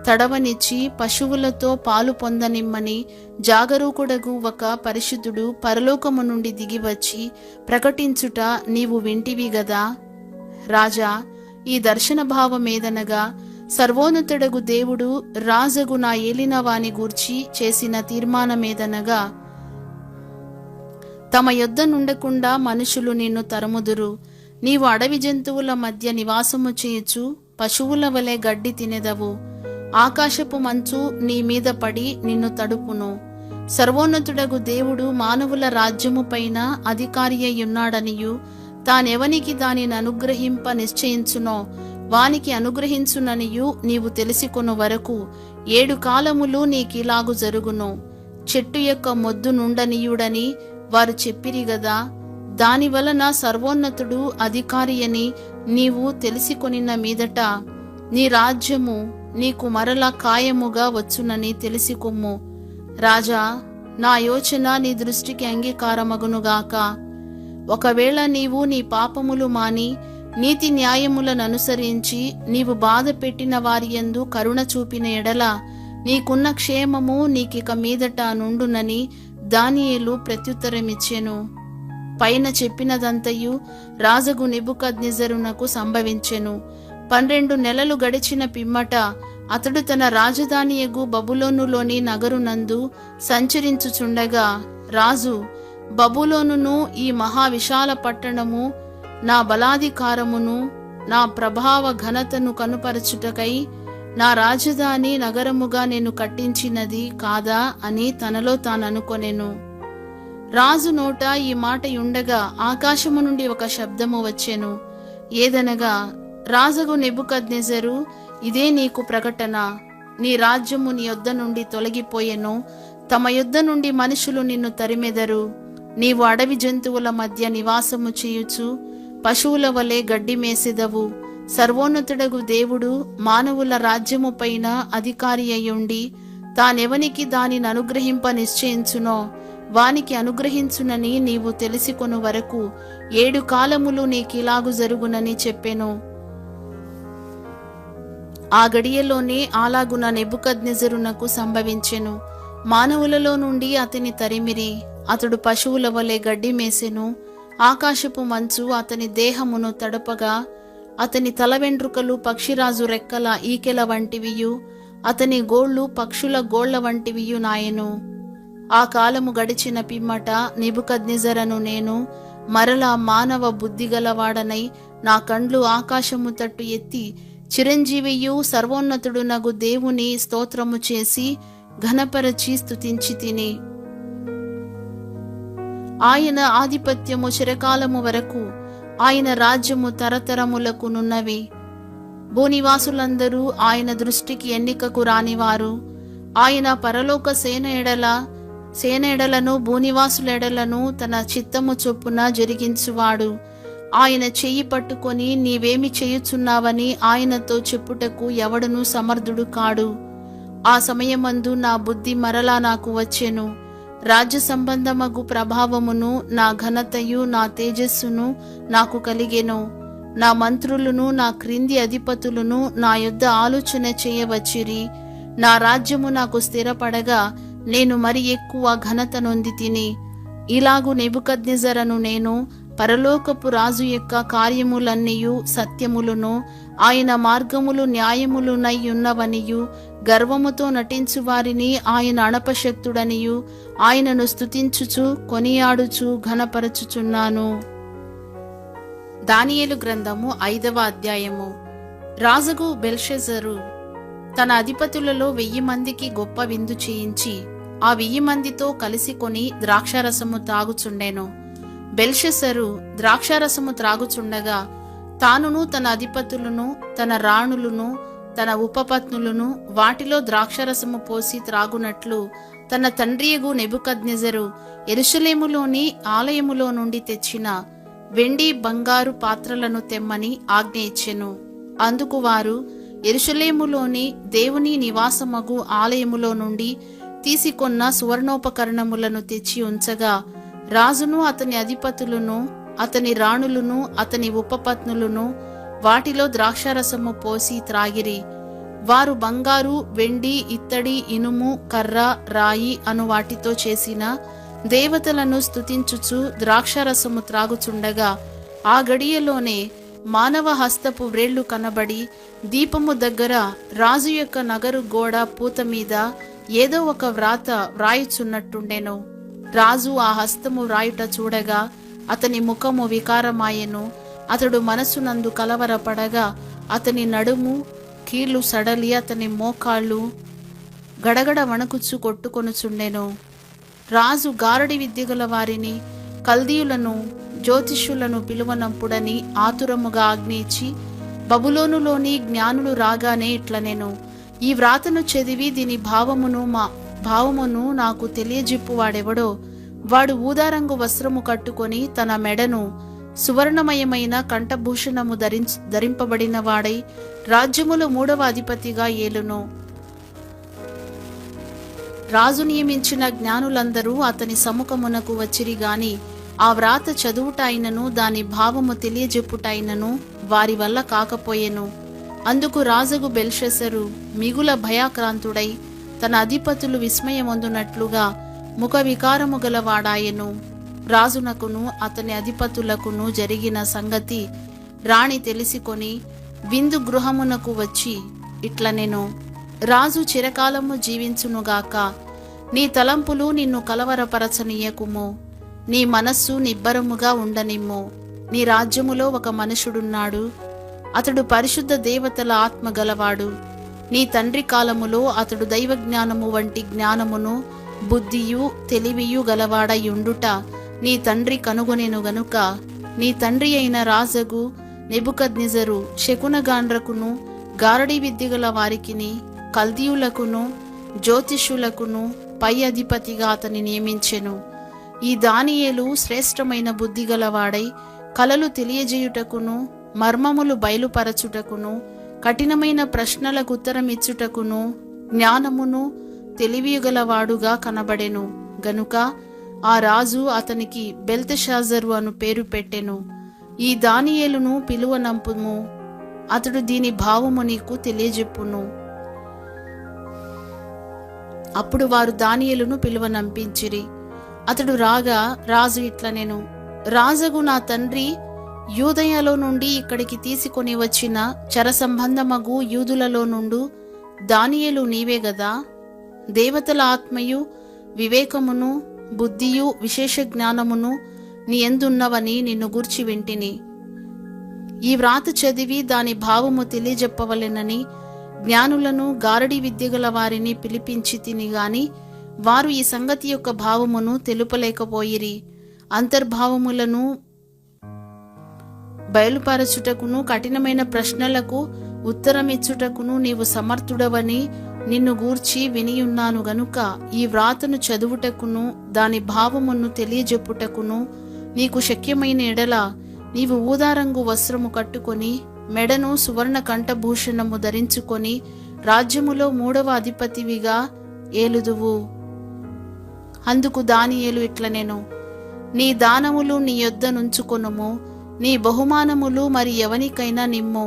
తడవనిచ్చి పశువులతో పాలు పొందనిమ్మని జాగరూకుడగు ఒక పరిశుద్ధుడు పరలోకము నుండి దిగివచ్చి ప్రకటించుట నీవు వింటివి గదా. రాజా, ఈ దర్శన భావమేదనగా, సర్వోన్నతుడగు దేవుడు రాజగు నా ఏలినవాని గూర్చి చేసిన తీర్మానమేదనగా, తమ యొద్ద నుండకుండా మనుషులు నిన్ను తరుముదురు. నీవు అడవి జంతువుల మధ్య నివాసము చేయుచు పశువుల వలె గడ్డి తినెదవు. ఆకాశపు మంచు నీ మీద పడి నిన్ను తడుపును. సర్వోన్నతుడగు దేవుడు మానవుల రాజ్యము పైన అధికారి అయ్యున్నాడనియు, తానెవనికి దానిని అనుగ్రహింప నిశ్చయించునో వానికి అనుగ్రహించుననియు నీవు తెలిసికొను వరకు 7 కాలములు నీకిలాగు జరుగును. చెట్టు యొక్క మొద్దు నుండనీయుడని వారు చెప్పిరి గదా. దాని వలన సర్వోన్నతుడు అధికారి అని నీవు తెలిసికొనిన మీదట నీ రాజ్యము నీకు మరలా ఖాయముగా వచ్చునని తెలిసికొమ్ము. రాజా, నా యోచన నీ దృష్టికి అంగీకారమగునుగాక. ఒకవేళ నీవు నీ పాపములు మాని నీతి న్యాయములను అనుసరించి నీవు బాధ పెట్టిన వారి యందు కరుణ చూపిన ఎడల నీకున్న క్షేమము నీకిక మీదట నుండునని దానియేలు ప్రత్యుత్తరమిచ్చెను. పైన చెప్పినదంతయు రాజగు నెబుకద్నెజరునకు సంభవించెను. 12 నెలలు గడిచిన పిమ్మట అతడు తన రాజధానియగు బబులోనులోని నగరునందు సంచరించుచుండగా రాజు, బబులోనును ఈ మహావిశాల పట్టణము నా బలాధికారమును నా ప్రభావ ఘనతను కనుపరచుటకై నా రాజధాని నగరముగా నేను కట్టించినది కాదా అని తనలో తాననుకొనెను. రాజు నోట ఈ మాట ఉండగా ఆకాశము నుండి ఒక శబ్దము వచ్చెను. ఏదనగా, రాజగు నెబుకద్నెజరు, ఇదే నీకు ప్రకటన. నీ రాజ్యము నీ యొద్ద నుండి తొలగిపోయెను. తమ యొద్ద నుండి మనుషులు నిన్ను తరిమెదరు. నీవు అడవి జంతువుల మధ్య నివాసము చేయుచు పశువుల వలె గడ్డి మేసెదవు. సర్వోన్నతుడగు దేవుడు మానవుల రాజ్యము పైన అధికారి అయ్యుండి తానెవనికి దానిని అనుగ్రహింప నిశ్చయించునో వానికి అనుగ్రహించునని నీవు తెలిసికొను వరకు 7 కాలములు నీకిలాగు జరుగునని చెప్పెను. ఆ గడియలోనే అలాగున నెబుకద్నెజరునకు సంభవించెను. మానవులలో నుండి అతని తరిమిరి. అతడు పశువుల వలె గడ్డి మేసెను. ఆకాశపు మంచు అతని దేహమును తడపగా అతని తల వెంట్రుకలు పక్షిరాజు రెక్కల ఈకెల వంటివియు అతని గోళ్లు పక్షుల గోళ్ల వంటివియు నాయెను. ఆ కాలము గడిచిన పిమ్మట నెబుకద్నెజరను నేను మరలా మానవ బుద్ధిగలవాడనై నా కండ్లు ఆకాశము తట్టు ఎత్తి చిరంజీవియు సర్వోన్నతుడునగు దేవుని స్తోత్రము చేసి ఘనపరచి స్తుతించి తిని. ఆయన ఆధిపత్యము చిరకాలము వరకు, ఆయన రాజ్యము తరతరములకు నున్నవి. భూనివాసులందరూ ఆయన దృష్టికి ఎన్నికకు రానివారు. ఆయన పరలోక సేన ఎడలను భూనివాసులెడలను తన చిత్తము చొప్పున జరిగించువాడు. ఆయన చెయ్యి పట్టుకొని నీవేమి చేయుచున్నావని ఆయనతో చెప్పుటకు ఎవడునూ సమర్థుడు కాడు. ఆ సమయమందు నా బుద్ధి మరలా నాకు వచ్చెను. రాజ్య సంబంధమగు ప్రభావమును నా ఘనతయు నా తేజస్సును నాకు కలిగెను. నా మంత్రులను నా క్రింది అధిపతులను నా యొద్ద ఆలోచన చేయవచ్చిరి. నా రాజ్యము నాకు స్థిరపడగా నేను మరి ఎక్కువ ఘనత నొంది తిని. ఇలాగు నెబుకద్నెజరను నేను పరలోకపు రాజు యొక్క కార్యములన్నీయు సత్యములను ఆయన మార్గములు న్యాయములునై ఉన్నవనియు గర్వముతో నటించు వారిని ఆయన అణపశక్తుడనియు ఆయనను స్తుతించుచు కొనియాడుచు ఘనపరచుచున్నాను. దానియేలు గ్రంథము 5వ అధ్యాయము. రాజుగు బెల్షెజరు తన అధిపతులలో 1000 మందికి గొప్ప విందు చేయించి ఆ 1000 మందితో కలిసి కొని ద్రాక్షారసము తాగుచుండెను. బెల్షెసరు ద్రాక్షారసము త్రాగుచుండగా తానును తన అధిపతులను తన రాణులను తన ఉపపత్నులను వాటిలో ద్రాక్షరసము పోసి త్రాగునట్లు తన తండ్రియగు నెబుకద్నెజరు యెరూషలేములోని ఆలయములో నుండి తెచ్చిన వెండి బంగారు పాత్రలను తెమ్మని ఆజ్ఞ ఇచ్చెను. అందుకు వారు యెరూషలేములోని దేవుని నివాసమగు ఆలయములో నుండి తీసుకొన్న సువర్ణోపకరణములను తెచ్చి ఉంచగా, రాజును అతని అధిపతులను అతని రాణులను అతని ఉపపత్నులను వాటిలో ద్రాక్షారసము పోసి త్రాగిరి. వారు బంగారు, వెండి, ఇత్తడి, ఇనుము, కర్ర, రాయి అను వాటితో చేసిన దేవతలను స్తుతించుచు ద్రాక్షారసము త్రాగుచుండగా, ఆ గడియలోనే మానవ హస్తపు వ్రేళ్లు కనబడి దీపము దగ్గర రాజు యొక్క నగరు గోడ పూత మీద ఏదో ఒక వ్రాత వ్రాయుచున్నట్టుండెను. రాజు ఆ హస్తము వ్రాయుట చూడగా అతని ముఖము వికారమాయెను. అతడు మనసునందు కలవరపడగా అతని నడుము కీళ్లు సడలి అతని మోకాళ్ళు గడగడ వణకుచు కొట్టుకొనుచుండెను. రాజు గారడి విద్యగల వారిని, కల్దీయులను, జ్యోతిష్యులను పిలువనంపుడని ఆతురముగా ఆజ్ఞయించి, బబులోనులోని జ్ఞానులు రాగానే ఇట్లనెను, ఈ వ్రాతను చదివి దీని భావమును నాకు తెలియజెప్పువాడెవడో వాడు ఊదారంగు వస్త్రము కట్టుకొని తన మెడను సువర్ణమయమైన కంఠభూషణము ధరింపబడిన వాడై రాజ్యములో 3వ అధిపతిగా ఏలును. రాజు నియమించిన జ్ఞానులందరూ అతని సముఖమునకు వచ్చిరి గాని ఆ వ్రాత చదువుటైనను దాని భావము తెలియజెప్పుటైనను వారి వల్ల కాకపోయెను. అందుకు రాజగు బెల్షస్సరు మిగుల భయాక్రాంతుడై తన అధిపతులు విస్మయమొందునట్లుగా ముఖ వికారము గలవాడాయెను. రాజునకును అతని అధిపతులకును జరిగిన సంగతి రాణి తెలిసికొని విందు గృహమునకు వచ్చి ఇట్లనెను, రాజు చిరకాలము జీవించునుగాక. నీ తలంపులు నిన్ను కలవరపరచనీయకుము, నీ మనస్సు నిబ్బరముగా ఉండనిమ్ము. నీ రాజ్యములో ఒక మనుషుడున్నాడు, అతడు పరిశుద్ధ దేవతల ఆత్మ గలవాడు. నీ తండ్రి కాలములో అతడు దైవజ్ఞానము వంటి జ్ఞానమును బుద్ధియు తెలివియు గలవాడయుండుట నీ తండ్రి కనుగొనెను గనుక, నీ తండ్రి అయిన రాజగు నెబుకద్నెజరు శకునగాండ్రకును గారడీ విద్యగల వారికిని కల్దీయులకును జ్యోతిష్యులకును పై అధిపతిగా అతని నియమించెను. ఈ దానియేలు శ్రేష్టమైన బుద్ధిగలవాడై కలలు తెలియజేయుటకును మర్మములు బయలుపరచుటకును కఠినమైన ప్రశ్నలకు ఉత్తరమిచ్చుటకును జ్ఞానమును తెలివిగలవాడుగా కనబడెను గనుక ఆ రాజు అతనికి బెల్తెషాజరు అను పేరు పెట్టెను. ఈ దానియేలును పిలువనంపుము, అతడు దీని భావము నీకు తెలియజెప్పును. అప్పుడు వారు దానియేలును పిలువనంపించిరి. అతడు రాగా రాజు ఇట్లనెను, రాజగు నా తండ్రి యూదయలో నుండి ఇక్కడికి తీసుకొని వచ్చిన చరసంబంధమగు యూదులలో నుండు దానియేలు నీవే గదా? దేవతల ఆత్మయు వివేకమును బుద్ధియు విశేష జ్ఞానమును నీ ఎందున్నవని నిన్ను గూర్చి వింటిని. ఈ వ్రాత చదివి దాని భావము తెలియజెప్పవలెనని జ్ఞానులను గారడీ విద్యగల వారిని పిలిపించి తిని గాని వారు ఈ సంగతి యొక్క భావమును తెలుపలేకపోయిరి. అంతర్భావములను బయలుపరచుటకును కఠినమైన ప్రశ్నలకు ఉత్తరమిచ్చుటకును నీవు సమర్థుడవని నిన్ను గూర్చి వినియున్నాను గనుక ఈ వ్రాతను చదువుటకును దాని భావమును తెలియజెప్పుటకును నీకు శక్యమైన ఎడల నీవు ఊదారంగు వస్త్రము కట్టుకొని మెడను సువర్ణ కంఠభూషణము ధరించుకొని రాజ్యములో 3వ అధిపతివిగా ఏలుదువు. అందుకు దానియేలు ఇట్లనెను, నీ దానములు నీ యొద్ద నుంచుకొనుము, నీ బహుమానములు మరి ఎవనికైనా నిమ్ము.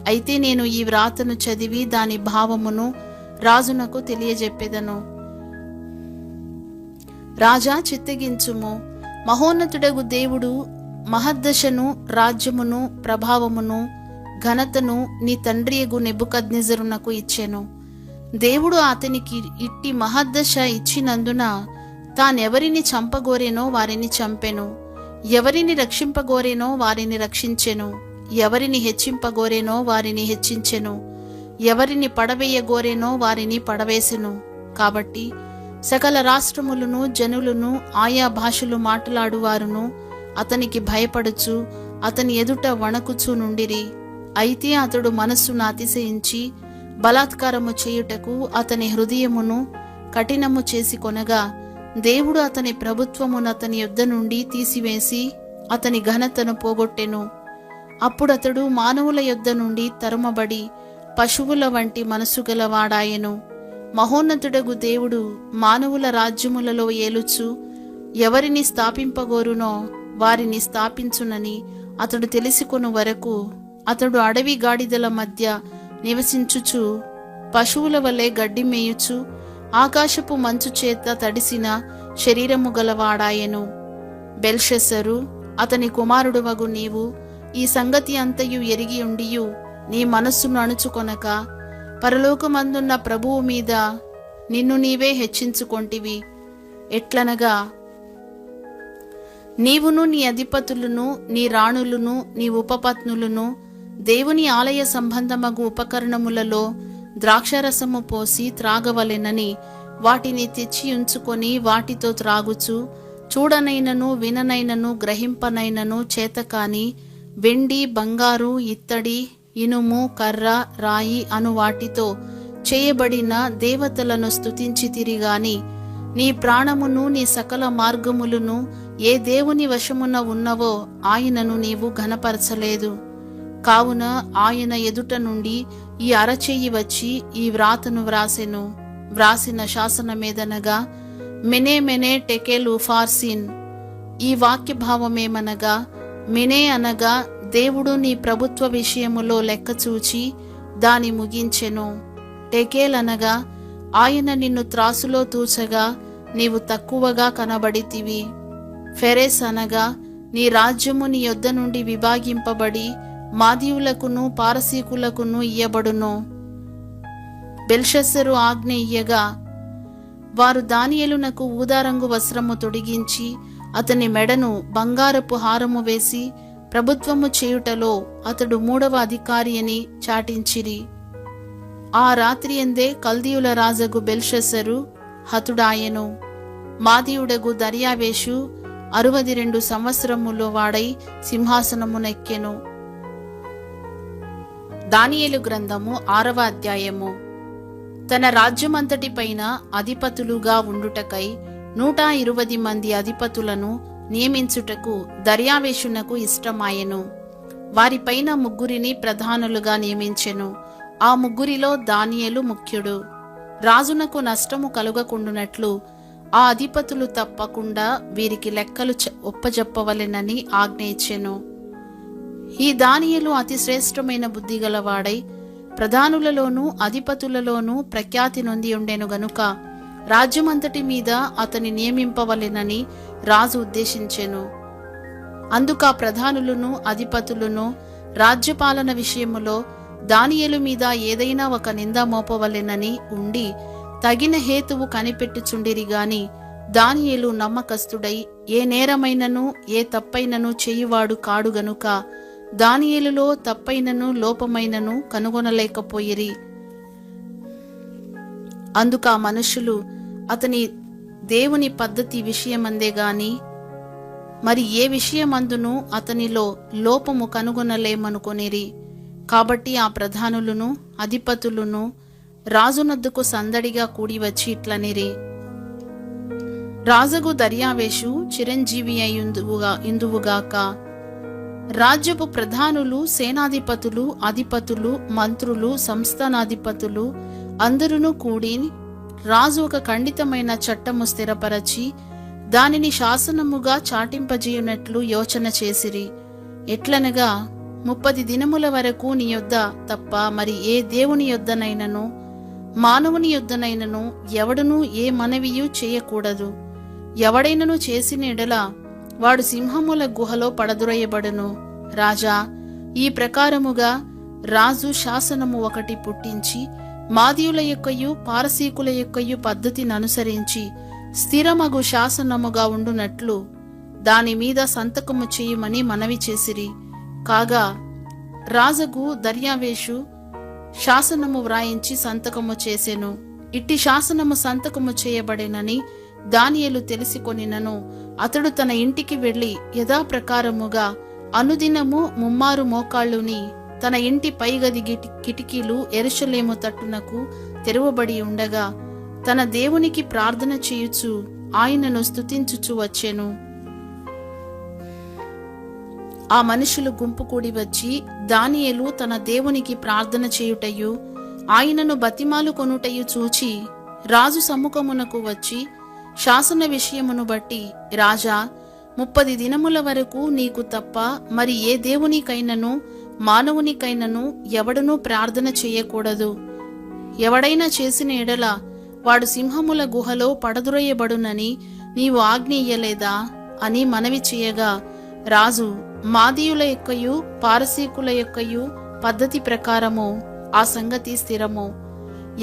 అయితే నేను ఈ వ్రాతను చదివి దాని భావమును రాజునకు తెలియజెప్పెదను. రాజా చిత్తగించుము, మహోన్నతుడగు దేవుడు మహద్దశను రాజ్యమును ప్రభావమును ఘనతను నీ తండ్రియగు నెబుకద్నెజరునకు ఇచ్చెను. దేవుడు అతనికి ఇట్టి మహద్దశ ఇచ్చినందున తానెవరిని చంపగోరేనో వారిని చంపెను, ఎవరిని రక్షింపగోరేనో వారిని రక్షించెను, ఎవరిని హెచ్చింపగోరేనో వారిని హెచ్చించెను, ఎవరిని పడవేయగోరేనో వారిని పడవేసెను. కాబట్టి సకల రాష్ట్రములను జనులను ఆయా భాషలు మాట్లాడువారును అతనికి భయపడుచు అతని ఎదుట వణకుచు నుండిరి. అయితే అతడు మనస్సును అతిశయించి బలాత్కారము చేయుటకు అతని హృదయమును కఠినము చేసి కొనగా, దేవుడు అతని ప్రభుత్వమును అతని యొద్ద నుండి తీసివేసి అతని ఘనతను పోగొట్టెను. అప్పుడతడు మానవుల యొద్ద నుండి తరుమబడి పశువుల వంటి మనసు గలవాడాయెను. మహోన్నతుడగు దేవుడు మానవుల రాజ్యములలో ఏలుచు ఎవరిని స్థాపింపగోరునో వారిని స్థాపించునని అతడు తెలిసికొను వరకు అతడు అడవి గాడిదల మధ్య నివసించుచు పశువుల వలె గడ్డి మేయుచు ఆకాశపు మంచు చేత తడిసిన శరీరము గలవాడాయెను. బెల్షస్సరు, అతని కుమారుడువగు నీవు ఈ సంగతి అంతయు ఎరిగి ఉండియు నీ మనస్సును అణుచుకొనక పరలోకమందున్న ప్రభువు మీద నిన్ను నీవే హెచ్చించుకొంటివి. ఎట్లనగా, నీవును నీ అధిపతులను నీ రాణులను నీ ఉపపత్నులను దేవుని ఆలయ సంబంధమగు ఉపకరణములలో ద్రాక్షరసము పోసి త్రాగవలెనని వాటిని తెచ్చి ఉంచుకొని వాటితో త్రాగుచు చూడనైనను విననైనను గ్రహింపనైనను చేతకాని వెండి బంగారు ఇత్తడి ఇనుము కర్ర రాయి అను వాటితో చేయబడిన దేవతలను స్తుతించితిరి గాని నీ ప్రాణమును నీ సకల మార్గములను ఏ దేవుని వశమున ఉన్నవో ఆయనను నీవు ఘనపరచలేదు. కావున ఆయన ఎదుట నుండి ఈ అరచెయ్యి వచ్చి ఈ వ్రాతను వ్రాసెను. వ్రాసిన శాసనమేదనగా, మెనే మెనే టెకెల్ ఉఫార్సిన్. ఈ వాక్య భావమేమనగా, మెనే అనగా దేవుడు నీ ప్రభుత్వ విషయములో లెక్క చూచి దాని ముగించెను. టెకేల్ అనగా ఆయన నిన్ను త్రాసులో తూచగా నీవు తక్కువగా కనబడితివి. ఫెరెస్ అనగా నీ రాజ్యము నీ యొద్ద నుండి విభాగింపబడి మాదీయులకును పారసీకులకును ఇయ్యబడును. బెల్షస్సరు ఆజ్ఞ ఇయ్యగా వారు దానియేలునకు ఊదారంగు వస్త్రము తొడిగించి అతని మెడను బంగారపు హారము వేసి ప్రభుత్వము చేయుటలో అతడు 3వ అధికారి అని చాటించిరి. ఆ రాత్రి ఎందే కల్దీయుల రాజగు బెల్షస్సరు హతుడాయెను. మాదీయుడగు దర్యావేషు 62 సంవత్సరములో వాడై సింహాసనమునెక్కెను. దానియేలు గ్రంథము 6వ అధ్యాయము. తన రాజ్యమంతటి పైన అధిపతులుగా ఉండుటకై 120 మంది అధిపతులను నియమించుటకు దర్యావేషునకు ఇష్టమాయెను. వారిపైన 3 ప్రధానులుగా నియమించెను. ఆ 3 దానియేలు ముఖ్యుడు. రాజునకు నష్టము కలుగకుండునట్లు ఆ అధిపతులు తప్పకుండా వీరికి లెక్కలు ఒప్పజెప్పవలెనని ఆజ్ఞ ఇచ్చెను. ఈ దానియేలు అతి శ్రేష్టమైన బుద్ధి గలవాడై ప్రధానులలోనూ అధిపతులలోనూ ప్రఖ్యాతి నొంది ఉండెను గనుక రాజ్యమంతటి మీద అతని నియమింపవలెనని రాజు ఉద్దేశించెను. అందుక ప్రధానులను అధిపతులను రాజ్యపాలన విషయములో దానియేలు మీద ఏదైనా ఒక నింద మోపవలెనని ఉండి తగిన హేతువు కనిపెట్టుచుండిరి గాని దానియేలు నమ్మకస్తుడై ఏ నేరమైనను ఏ తప్పైనను చేయువాడు కాడు గనుక దానియేలులో తప్పైనను లోపమైనను కనుగొనలేకపోయిరి. అందుక మనుషులు అతని దేవుని పద్ధతి విషయమందే గాని మరి ఏ విషయమందును అతనిలో లోపము కనుగొనలేమనుకొనిరి. కాబట్టి ఆ ప్రధానులను అధిపతులను రాజునద్దుకు సందడిగా కూడి వచ్చి ఇట్లనిరి, రాజగు దర్యావేషు చిరంజీవి అయ్యుందువుగాక. రాజ్యపు ప్రధానులు, సేనాధిపతులు, అధిపతులు, మంత్రులు, సంస్థానాధిపతులు అందరూ కూడి రాజు ఒక ఖండితమైన చట్టము స్థిరపరచి దానిని శాసనముగా చాటింపజేయునట్లు యోచన చేసిరి. ఎట్లనగా 30 దినముల వరకు నీ యొద్ద తప్ప మరి ఏ దేవుని యొద్దనైనను మానవుని యొద్దనైనను ఎవడునూ ఏ మనవియు చేయకూడదు. ఎవడైనను చేసిన ఎడల వాడు సింహముల గుహలో పడదురయ్యబడును. రాజా, ఈ ప్రకారముగా రాజు శాసనము ఒకటి పుట్టించి మాదీయుల యొక్కయు పారసీకుల యొక్కయు పద్ధతిని అనుసరించి స్థిరమగు శాసనముగా ఉండునట్లు దాని మీద సంతకము చేయుమని మనవి చేసిరి. కాగా రాజగు దర్యావేషు శాసనము వ్రాయించి సంతకము చేసెను. ఇట్టి శాసనము సంతకము చేయబడెనని దానియేలు తెలిసికొనినను అతడు తన ఇంటికి వెళ్లి యథాప్రకారముగా అనుదినము 3 మోకాళ్ళుని తన ఇంటి పైగది కిటికీలు యెరూషలేము తట్టునకు తెరువబడి ఉండగా తన దేవునికి ప్రార్థన చేయుచు ఆయనను స్తుతించుచు వచ్చెను. ఆ మనుషులు గుంపు కూడి వచ్చి దానియేలు తన దేవునికి ప్రార్థన చేయుటయు ఆయనను బతిమాలు కొనుటయు చూచి రాజు సమ్ముఖమునకు వచ్చి, శాసన విషయమును బట్టి రాజా, 30 దినముల వరకు నీకు తప్ప మరి ఏ దేవునికైనను మానవునికైనను ఎవడనూ ప్రార్థన చేయకూడదు. ఎవడైనా చేసిన ఎడల వాడు సింహముల గుహలో పడద్రోయబడునని నీవు ఆజ్ఞ ఇయ్యలేదా అని మనవి చేయగా, రాజు మాదీయుల యొక్కయు పారసీకుల యొక్కయు పద్ధతి ప్రకారము ఆ సంగతి స్థిరము,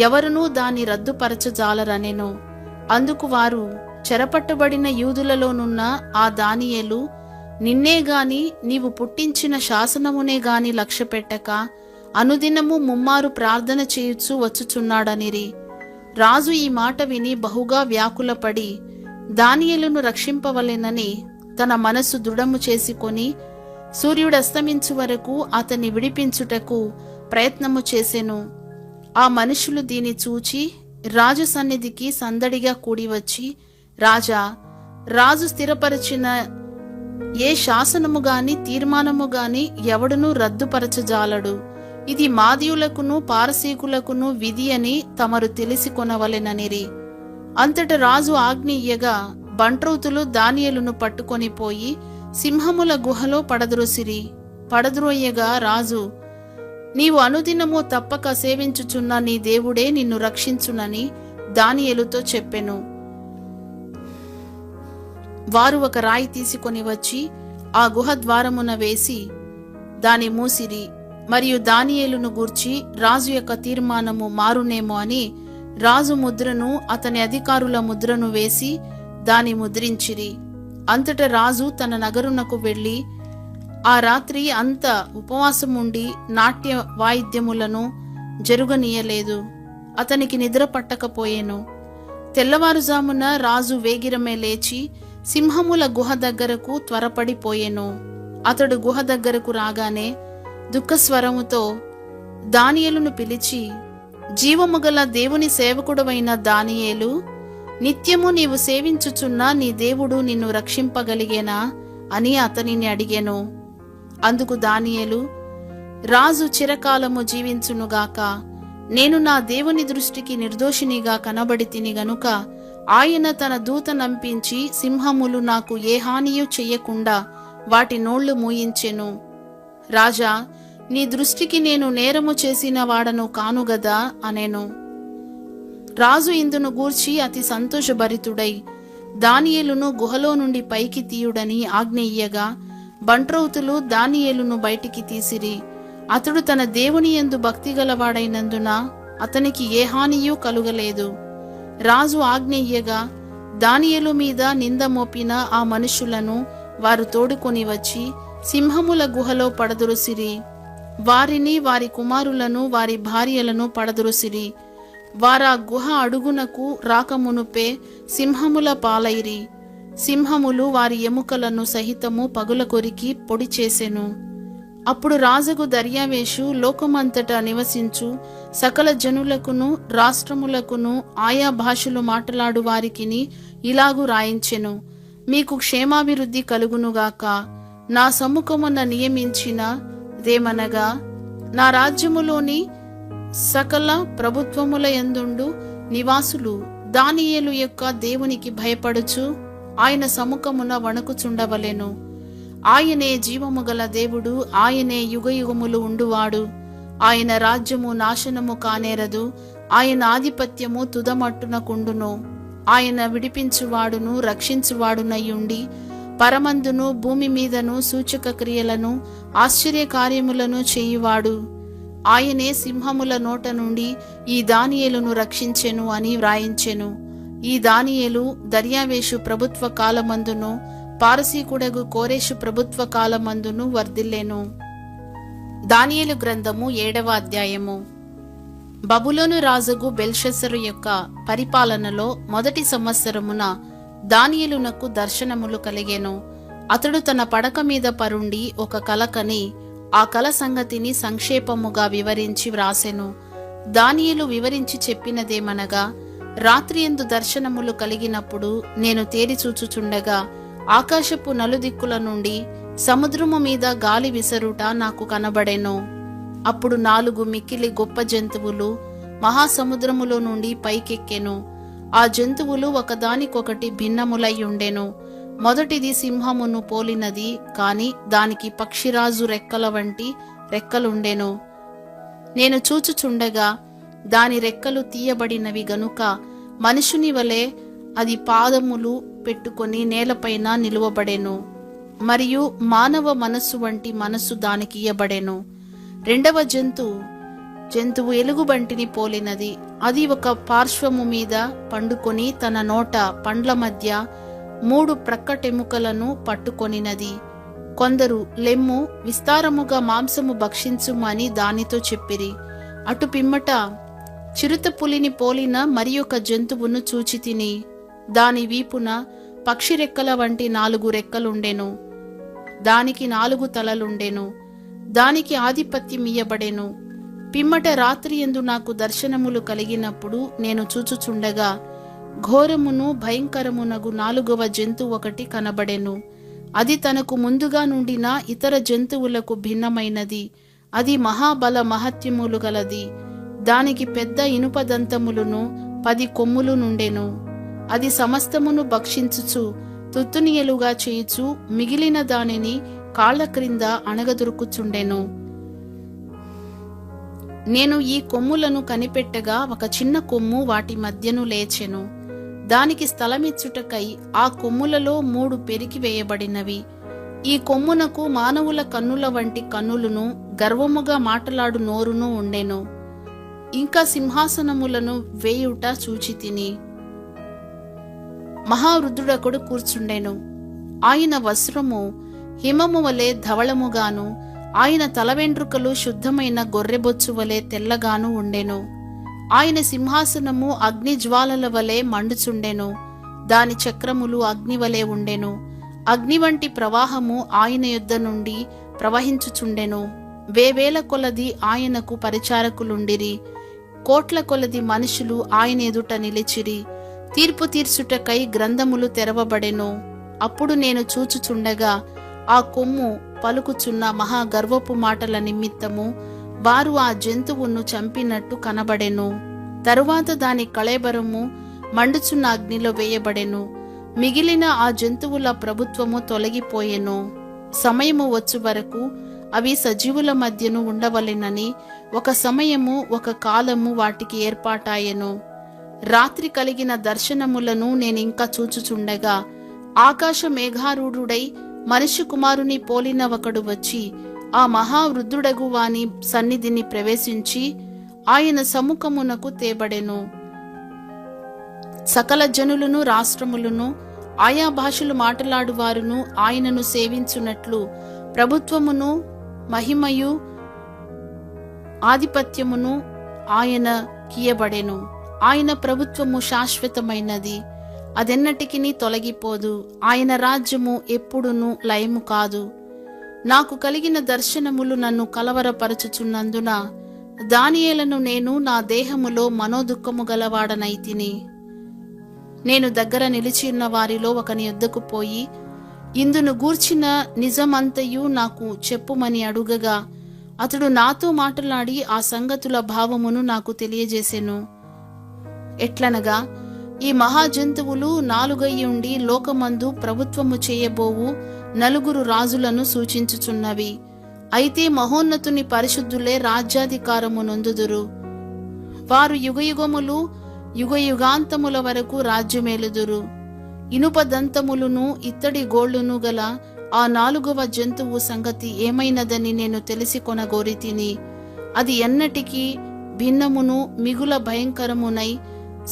ఎవరునూ దాన్ని రద్దుపరచజాలరనెను. అందుకు వారు, చెరపట్టబడిన యూదులలోనున్న ఆ దానియేలు నిన్నే గాని నీవు పుట్టించిన శాసనమునే గాని లక్ష్యపెట్టక అనుదినము ముమ్మారు ప్రార్థన చేయుచు వచ్చుచున్నాడనిరి. రాజు ఈ మాట విని బహుగా వ్యాకులపడి దానియేలును రక్షింపవలెనని తన మనస్సు దృఢము చేసుకొని సూర్యుడస్తమించు వరకు అతన్ని విడిపించుటకు ప్రయత్నము చేసెను. ఆ మనుషులు దీని చూచి రాజు సన్నిధికి సందడిగా కూడివచ్చి, రాజా, రాజు స్థిరపరిచిన ఏ శాసనము గాని తీర్మానము గాని ఎవడునూ రద్దుపరచజాలడు. ఇది మాదీయులకును పారసీకులకును విధి అని తమరు తెలిసి కొనవలెననిరి. అంతట రాజు ఆజ్ఞ ఇయ్యగా బంట్రౌతులు దానియేలును పట్టుకొని పోయి సింహముల గుహలో పడద్రోసిరి. పడద్రోయగా రాజు, నీవు అనుదినము తప్పక సేవించుచున్న నీ దేవుడే నిన్ను రక్షించునని దానియేలుతో చెప్పెను. వారు ఒక రాయి తీసుకొని వచ్చి ఆ గుహ ద్వారమున వేసి దాని మూసిరి. మరియు దానియేలును గూర్చి రాజు యొక్క తీర్మానము మారునేమో అని రాజు ముద్రను అతని అధికారుల ముద్రను వేసి దాని ముద్రించిరి. అంతట రాజు తన నగరునకు వెళ్లి ఆ రాత్రి అంత ఉపవాసముండి నాట్య వాయిద్యములను జరుగనీయలేదు. అతనికి నిద్ర పట్టకపోయెను. తెల్లవారుజామున రాజు వేగిరమే లేచి సింహముల గుహ దగ్గరకు త్వరపడిపోయెను. అతడు గుహ దగ్గరకు రాగానే దుఃఖస్వరముతో దానియేలును పిలిచి, జీవముగల దేవుని సేవకుడవైన దానియేలు, నిత్యము నీవు సేవించుచున్న నీ దేవుడు నిన్ను రక్షింపగలిగేనా అని అతనిని అడిగెను. అందుకు దానియేలు, రాజు చిరకాలము జీవించునుగాక. నేను నా దేవుని దృష్టికి నిర్దోషినిగా కనబడితిని గనుక ఆయన తన దూత నంపించి సింహములు నాకు ఏ హానియూ చెయ్యకుండా వాటి నోళ్లు మూయించెను. రాజా, నీ దృష్టికి నేను నేరము చేసిన వాడను కానుగదా అనెను. రాజు ఇందును గూర్చి అతి సంతోషభరితుడై దానియేలును గుహలో నుండి పైకి తీయుడని ఆజ్ఞ ఇయ్యగా బంట్రౌతులు దానియేలును బయటికి తీసిరి. అతడు తన దేవుని యందు భక్తి గలవాడైనందున అతనికి ఏ హానియూ కలుగలేదు. రాజు ఆజ్ఞ ఇయ్యగా దానియేలు మీద నింద మోపిన ఆ మనుషులను వారు తోడుకొని వచ్చి సింహముల గుహలో పడదొరసిరి. వారిని, వారి కుమారులను, వారి భార్యలను పడదొరసిరి. వారా గుహ అడుగునకు రాకమునుపే సింహముల పాలైరి. సింహములు వారి ఎముకలను సహితము పగుల కొరికి పొడి చేసెను. అప్పుడు రాజుకు దర్యావేషు లోకమంతటా నివసించు సకల జనులకును రాష్ట్రములకును ఆయా భాషలు మాట్లాడు వారికిని ఇలాగు రాయించెను, మీకు క్షేమాభివృద్ధి కలుగునుగాక. నా సమ్ముఖమున నియమించిన దేమనగా నా రాజ్యములోని సకల ప్రభుత్వముల యందుండు నివాసులు దానియేలు యొక్క దేవునికి భయపడుచు ఆయన సముఖమున వణుకుచుండవలెను. ఆయనే జీవము గల దేవుడు, ఆయనే యుగయుగములు ఉండువాడు. ఆయన రాజ్యము నాశనము కానేరదు, ఆయన ఆధిపత్యము తుదమట్టునకుండును. ఆయన విడిపించువాడును రక్షించువాడునయ్యుండి పరమందును భూమి మీదను సూచక క్రియలను ఆశ్చర్య కార్యములను చేయువాడు. ఆయనే సింహముల నోట నుండి ఈ దానియేలును రక్షించెను అని వ్రాయించెను. ఈ దానియేలు దర్యావేషు ప్రభుత్వ కాలమందును పారసీకుడగు కోరెషు ప్రభుత్వ కాలమందును వర్ధిల్లెను. దానియేలు గ్రంథము 7వ అధ్యాయము. బబులోను రాజుగు బెల్షస్సరు యొక్క పరిపాలనలో మొదటి సంవత్సరమున దానియేలునకు దర్శనములు కలిగెను. అతడు తన పడక మీద పరుండి ఒక కల కని ఆ కల సంగతిని సంక్షేపముగా వివరించి వ్రాసెను. దానియేలు వివరించి చెప్పినదేమనగా, రాత్రియందు దర్శనములు కలిగినప్పుడు నేను తేరిచూచుచుండగా ఆకాశపు నలుదిక్కుల నుండి సముద్రము మీద గాలి విసరుట నాకు కనబడెను. అప్పుడు 4 మిక్కిలి గొప్ప జంతువులు మహాసముద్రములో నుండి పైకెక్కెను. ఆ జంతువులు ఒకదానికొకటి భిన్నములై ఉండెను. మొదటిది సింహమును పోలినది, కాని దానికి పక్షిరాజు రెక్కల వంటి రెక్కలుండెను. నేను చూచుచుండగా దాని రెక్కలు తీయబడినవి గనుక మనుషుని వలె అది పాదములు పెట్టుకొని నేలపైన నిలువబడెను. మరియు మానవ మనస్సు వంటి మనస్సు దానికి ఇయ్యబడెను. రెండవ జంతువు ఎలుగుబంటిని పోలినది. అది ఒక పార్శ్వము మీద పండుకొని తన నోట పండ్ల మధ్య 3 ప్రక్కటెముకలను పట్టుకొనినది. కొందరు, లెమ్ము, విస్తారముగా మాంసము భక్షించుమని దానితో చెప్పిరి. అటు పిమ్మట చిరుత పులిని పోలిన మరి ఒక జంతువును చూచి తిని, దాని వీపున పక్షి రెక్కల వంటి 4 రెక్కలుండెను. దానికి 4 తలలుండెను. దానికి ఆధిపత్యం ఇయ్యబడెను. పిమ్మట రాత్రియందు నాకు దర్శనములు కలిగినప్పుడు నేను చూచుచుండగా ఘోరమును భయంకరమునగు 4వ జంతువు ఒకటి కనబడెను. అది తనకు ముందుగా నుండిన ఇతర జంతువులకు భిన్నమైనది. అది మహాబల మహత్యములు గలది. దానికి పెద్ద ఇనుప దంతములను 10 కొమ్ములు నుండెను. అది సమస్తమును భక్షించుచు తుత్తునియలుగా చేయుచు మిగిలిన దానిని కాళ్ల క్రింద అణగదొరుకుచుండెను. నేను ఈ కొమ్ములను కనిపెట్టగా ఒక చిన్న కొమ్ము వాటి మధ్యను లేచెను. దానికి స్థలమిచ్చుటకై ఆ కొమ్ములలో 3 పెరికి వేయబడినవి. ఈ కొమ్మునకు మానవుల కన్నుల వంటి కన్నులను, గర్వముగా మాటలాడు నోరును ఉండెను. ఇంకా సింహాసనములను వేయుట చూచితిని. మహావృద్ధుడొకడు కూర్చుండెను. ఆయన వస్త్రము హిమము వలె ధవళముగాను, ఆయన తల వెంట్రుకలు శుద్ధమైన గొర్రెబొచ్చు వలె తెల్లగాను ఉండెను. ఆయన సింహాసనము అగ్ని జ్వాలల వలె మండుచుండెను. దాని చక్రములు అగ్ని వలె ఉండెను. అగ్ని వంటి ప్రవాహము ఆయన యొద్ద నుండి ప్రవహించుచుండెను. వేవేల కొలది ఆయనకు పరిచారకులుండిరి. కోట్ల కొలది మనుషులు ఆయన ఎదుట నిలిచిరి. తీర్పు తీర్చుటకై గ్రంథములు తెరవబడెను. అప్పుడు నేను చూచుచుండగా ఆ కొమ్ము పలుకుచున్న మహాగర్వపు మాటల నిమిత్తము వారు ఆ జంతువును చంపినట్టు కనబడెను. తరువాత దాని కళేబరము మండుచున్న అగ్నిలో వేయబడెను. మిగిలిన ఆ జంతువుల ప్రభుత్వము తొలగిపోయెను. సమయము వచ్చు వరకు అవి సజీవుల మధ్యను ఉండవలెనని ఒక సమయము, ఒక కాలము వాటికి ఏర్పాటాయెను. రాత్రి కలిగిన దర్శనములను నేనింకా చూచుచుండగా ఆకాశ మేఘారూఢుడై మనుష్య కుమారుని పోలిన ఒకడు వచ్చి ఆ మహావృద్ధుడగు వాని సన్నిధిని ప్రవేశించి ఆయన సముఖమునకు తేబడెను. సకల జనులను, రాష్ట్రములను, ఆయా భాషలు మాట్లాడువారును ఆయనను సేవించున్నట్లు ప్రభుత్వమును, మహిమయు, ఆధిపత్యమును ఆయన కీయబడెను. ఆయన ప్రభుత్వము శాశ్వతమైనది, అదెన్నటికిని తొలగిపోదు. ఆయన రాజ్యము ఎప్పుడునూ లయము కాదు. నాకు కలిగిన దర్శనములు నన్ను కలవరపరచుచున్నందున దానియేలును నేను నా దేహములో మనోదుఃఖము గలవాడనైతిని. నేను దగ్గర నిలిచియున్న వారిలో ఒకని యొద్దకు పోయి, ఇందును గూర్చిన నిజమంతయు నాకు చెప్పుమని అడుగగా అతడు నాతో మాట్లాడి ఆ సంగతుల భావమును నాకు తెలియజేసెను. ఎట్లనగా, ఈ మహాజంతువులు 4 అయ్యుండి లోకమందు ప్రభుత్వము చేయబోవు 4 రాజులను సూచించుచున్నవి. అయితే మహోన్నతుని పరిశుద్ధులే రాజ్యాధికారము నొందుదురు. వారు యుగయుగములు, యుగయుగాంతముల వరకు రాజ్యమేలుదురు. ఇనుప దంతములును ఇత్తడి గోళ్లును గల ఆ 4వ జంతువు సంగతి ఏమైనదని నేను తెలిసి కొనగోరితిని. అది ఎన్నటికీ భిన్నమును మిగుల భయంకరమునై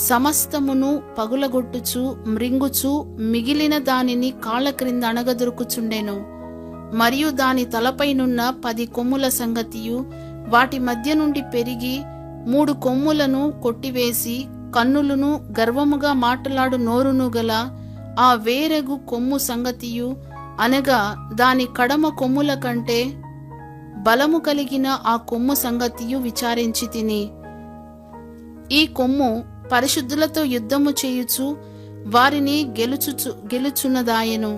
సమస్తమును పగులగొట్టుచు మృంగుచు మిగిలిన దానిని కాళ్ల క్రింద అణగదొరుకుచుండెను. మరియు దాని తలపైనున్న 10 కొమ్ముల సంగతియు వాటి మధ్య నుండి పెరిగి 3 కొమ్ములను కొట్టివేసి కన్నులను, గర్వముగా మాట్లాడు నోరును గల ఆ వేరగు కొమ్ము సంగతియు, అనగా దాని కడమ కొమ్ముల కంటే బలము కలిగిన ఆ కొమ్ము సంగతియు విచారించి తిని, ఈ కొమ్ము పరిశుద్ధులతో యుద్ధము చేయుచు వారిని గెలుచున్నదాయెను.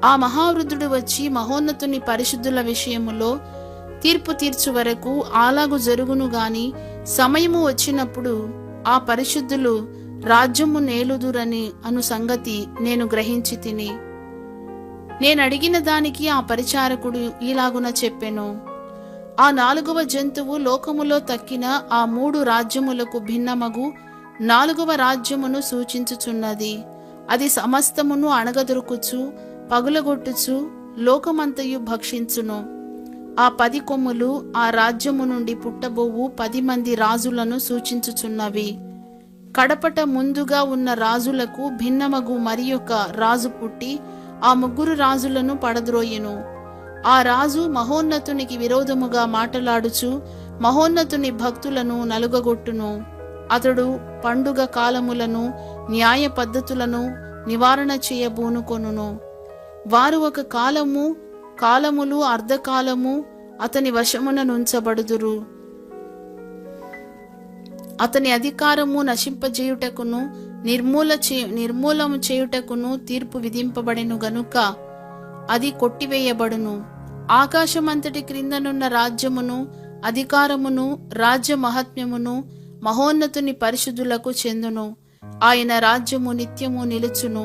ఆ మహావృద్ధుడు వచ్చి మహోన్నతుని పరిశుద్ధుల విషయములో తీర్పు తీర్చు వరకు అలాగు జరుగును గాని, సమయము వచ్చినప్పుడు ఆ పరిశుద్ధులు రాజ్యము నేలుదురని అను సంగతి నేను గ్రహించి తిని. నేను అడిగిన దానికి ఆ పరిచారకుడు ఈలాగున చెప్పెను, ఆ 4వ జంతువు లోకములో తక్కిన ఆ 3 రాజ్యములకు భిన్నమగు 4వ రాజ్యమును సూచించుచున్నది. అది సమస్తమును అణగదొరుకుచు పగులగొట్టుచు లోకమంతయు భక్షించును. ఆ 10 కొమ్ములు ఆ రాజ్యము నుండి పుట్టబోవు 10 మంది రాజులను సూచించుచున్నవి. కడపట ముందుగా ఉన్న రాజులకు భిన్నమగు మరి ఒక రాజు పుట్టి ఆ 3 రాజులను పడద్రోయెను. ఆ రాజు మహోన్నతునికి విరోధముగా మాటలాడుచు మహోన్నతుని భక్తులను నలుగగొట్టును. అతడు పండుగ కాలములను న్యాయ పద్ధతులను నివారణ చేయబూనుకొనును. వారు ఒక కాలములు అర్ధకాలము అతని వశమున నుంచబడుదురు. అతని అధికారము నశింపజేయుటకును నిర్మూలము చేయుటకును తీర్పు విధింపబడెను గనుక అది కొట్టివేయబడును. ఆకాశమంతటి క్రిందనున్న రాజ్యమును అధికారమును రాజ్య మహాత్మ్యమును మహోన్నతుని పరిశుద్ధులకు చెందును. ఆయన రాజ్యము నిత్యము నిలుచును.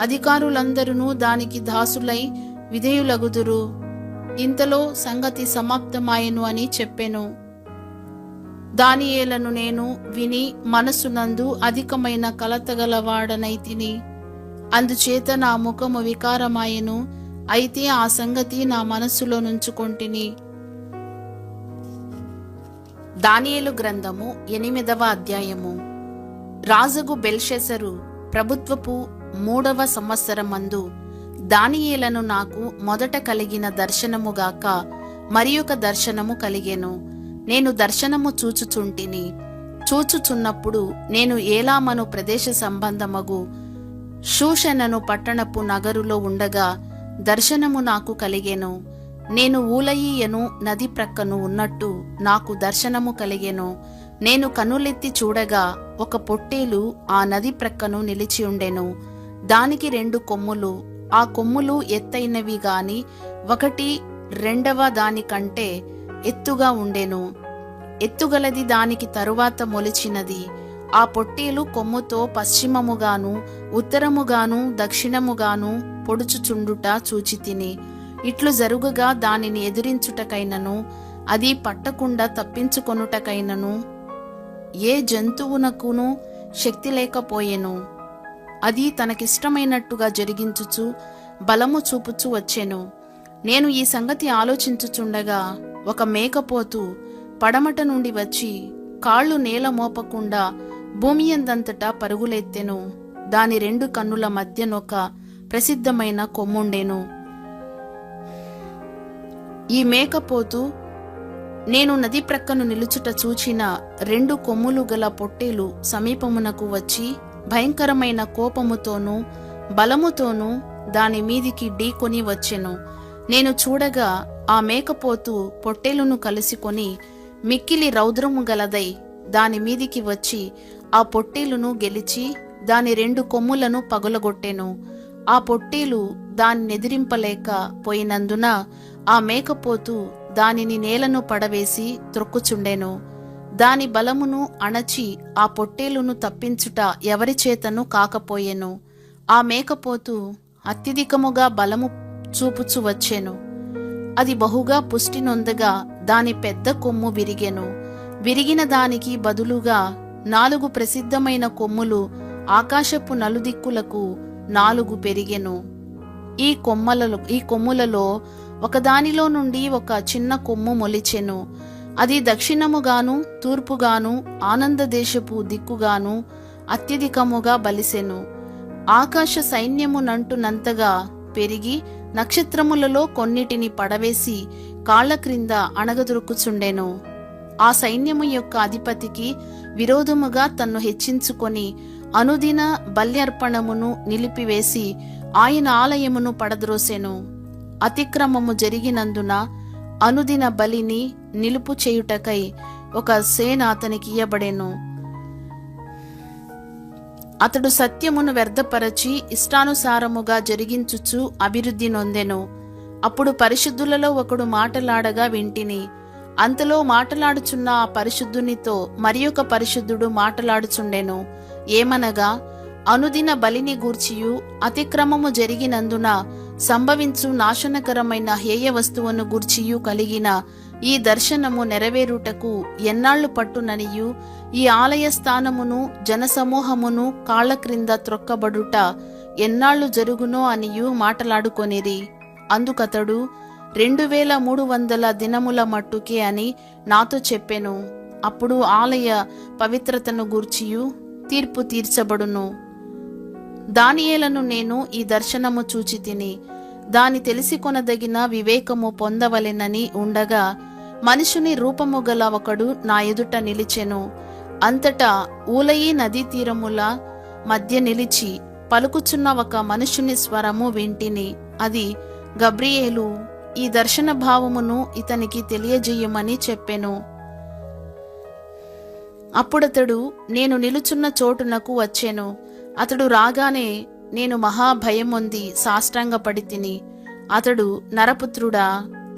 అధికారులందరూ దానికి దాసులై విధేయులగుదురు. ఇంతలో సంగతి సమాప్తమాయెను అని చెప్పెను. దానియేలను నేను విని మనసునందు అధికమైన కలతగలవాడనైతిని. అందుచేత నా ముఖము వికారమాయెను. అయితే ఆ సంగతి నా మనస్సులో నుంచుకొంటిని. దానియేలు గ్రంథము 8వ అధ్యాయము. రాజుగు బెల్షెసరు ప్రభుత్వపు 3వ సంవత్సరమందు దానియేలను నాకు మొదట కలిగిన దర్శనముగాక మరి ఒక దర్శనము కలిగెను. నేను దర్శనము చూచుచున్నప్పుడు నేను ఏలామను ప్రదేశ సంబంధమగు షూషనను పట్టణపు నగరులో ఉండగా దర్శనము నాకు కలిగెను. నేను ఊలయీయను నది ప్రక్కను ఉన్నట్టు నాకు దర్శనము కలిగెను. నేను కనులెత్తి చూడగా ఒక పొట్టేలు ఆ నది ప్రక్కను నిలిచి ఉండెను. దానికి 2 కొమ్ములు. ఆ కొమ్ములు ఎత్తైనవి గాని ఒకటి రెండవ దానికంటే ఎత్తుగా ఉండెను. ఎత్తుగలది దానికి తరువాత మొలిచినది. ఆ పొట్టేలు కొమ్ముతో పశ్చిమముగాను ఉత్తరముగాను దక్షిణముగాను పొడుచుచుండుట చూచితిని. ఇట్లు జరుగుగా దానిని ఎదిరించుటకైనను అది పట్టకుండా తప్పించుకొనుటకైనను ఏ జంతువునకును శక్తి లేకపోయెను. అది తనకిష్టమైనట్టుగా జరిగించుచు బలము చూపుచు వచ్చెను. నేను ఈ సంగతి ఆలోచించుచుండగా ఒక మేకపోతు పడమట నుండి వచ్చి కాళ్ళు నేల మోపకుండా భూమి యందంతటా పరుగులెత్తెను. దాని 2 కన్నుల మధ్యనొక ప్రసిద్ధమైన కొమ్ముండెను. ఈ మేకపోతు నేను నది ప్రక్కను నిలుచుట చూచిన 2 కొమ్ములు గల పొట్టేలు సమీపమునకు వచ్చి భయంకరమైన కోపముతోనూ బలముతోనూ దాని మీదికి ఢీకొని వచ్చెను. నేను చూడగా ఆ మేకపోతు పొట్టేలును కలుసుకొని మిక్కిలి రౌద్రము గలదై దాని మీదికి వచ్చి ఆ పొట్టేలును గెలిచి దాని 2 కొమ్ములను పగులగొట్టెను. ఆ పొట్టేలు దాన్ని ఎదిరింపలేక పోయినందున ఆ మేకపోతు దానిని నేలను పడవేసి త్రొక్కుచుండెను. దాని బలమును అణచి ఆ పొట్టేలును తప్పించుట ఎవరి చేతను కాకపోయెను. ఆ మేకపోతు అత్యధికముగా బలము చూపుచు వచ్చెను. అది బహుగా పుష్టి నొందగా దాని పెద్ద కొమ్ము విరిగెను. విరిగిన దానికి బదులుగా 4 ప్రసిద్ధమైన కొమ్ములు ఆకాశపు నలుదిక్కులకు 4 పెరిగెను. ఈ కొమ్ములలో ఒకదానిలో నుండి ఒక చిన్న కొమ్ము మొలిచెను. అది దక్షిణముగాను తూర్పుగాను ఆనంద దేశపు దిక్కుగాను అత్యధికముగా బలిసెను. ఆకాశ సైన్యమునంటునంతగా పెరిగి నక్షత్రములలో కొన్నిటిని పడవేసి కాళ్ల క్రింద అణగదొరుకుచుండెను. ఆ సైన్యము యొక్క అధిపతికి విరోధముగా తన్ను హెచ్చించుకొని అనుదిన బల్యర్పణమును నిలిపివేసి ఆయన ఆలయమును పడద్రోసెను. అతిక్రమము జరిగినందున అనుదిన బలిని నిలుపు చేయుటకై ఒక సేన అతనికి ఇయ్యబడెను. అతడు సత్యమును వ్యర్థపరచి ఇష్టానుసారముగా జరిగించుచు అభివృద్ధి నొందెను. అప్పుడు పరిశుద్ధులలో ఒకడు మాటలాడగా వింటిని. అంతలో మాటలాడుచున్న ఆ పరిశుద్ధునితో మరి ఒక పరిశుద్ధుడు మాటలాడుచుండెను. ఏమనగా, అనుదిన బలిని గూర్చియు అతిక్రమము జరిగినందున సంభవించు నాశనకరమైన హేయ వస్తువును గూర్చియు కలిగిన ఈ దర్శనము నెరవేరుటకు ఎన్నాళ్లు పట్టుననియు, ఈ ఆలయ స్థానమును జనసమూహమును కాళ్ల క్రింద త్రొక్కబడుట ఎన్నాళ్లు జరుగునో అనియు మాటలాడుకొనిరి. అందుకతడు 2300 దినముల మట్టుకే అని నాతో చెప్పెను. అప్పుడు ఆలయ పవిత్రతను గూర్చియు తీర్పు తీర్చబడును. దానియేలను నేను ఈ దర్శనము చూచితిని. దాని తెలిసికొనదగిన వివేకము పొందవలెనని ఉండగా మనుషుని రూపము గల ఒకడు నా ఎదుట నిలిచెను. అంతటా ఊలయి నదీ తీరముల మధ్య నిలిచి పలుకుచున్న ఒక మనుషుని స్వరము వింటిని. అది, గబ్రియేలు, ఈ దర్శన భావమును ఇతనికి తెలియజేయమని చెప్పెను. అప్పుడతడు నేను నిలుచున్న చోటునకు వచ్చెను. అతడు రాగానే నేను మహాభయమొంది సాష్టాంగపడి తిని. అతడు, నరపుత్రుడా,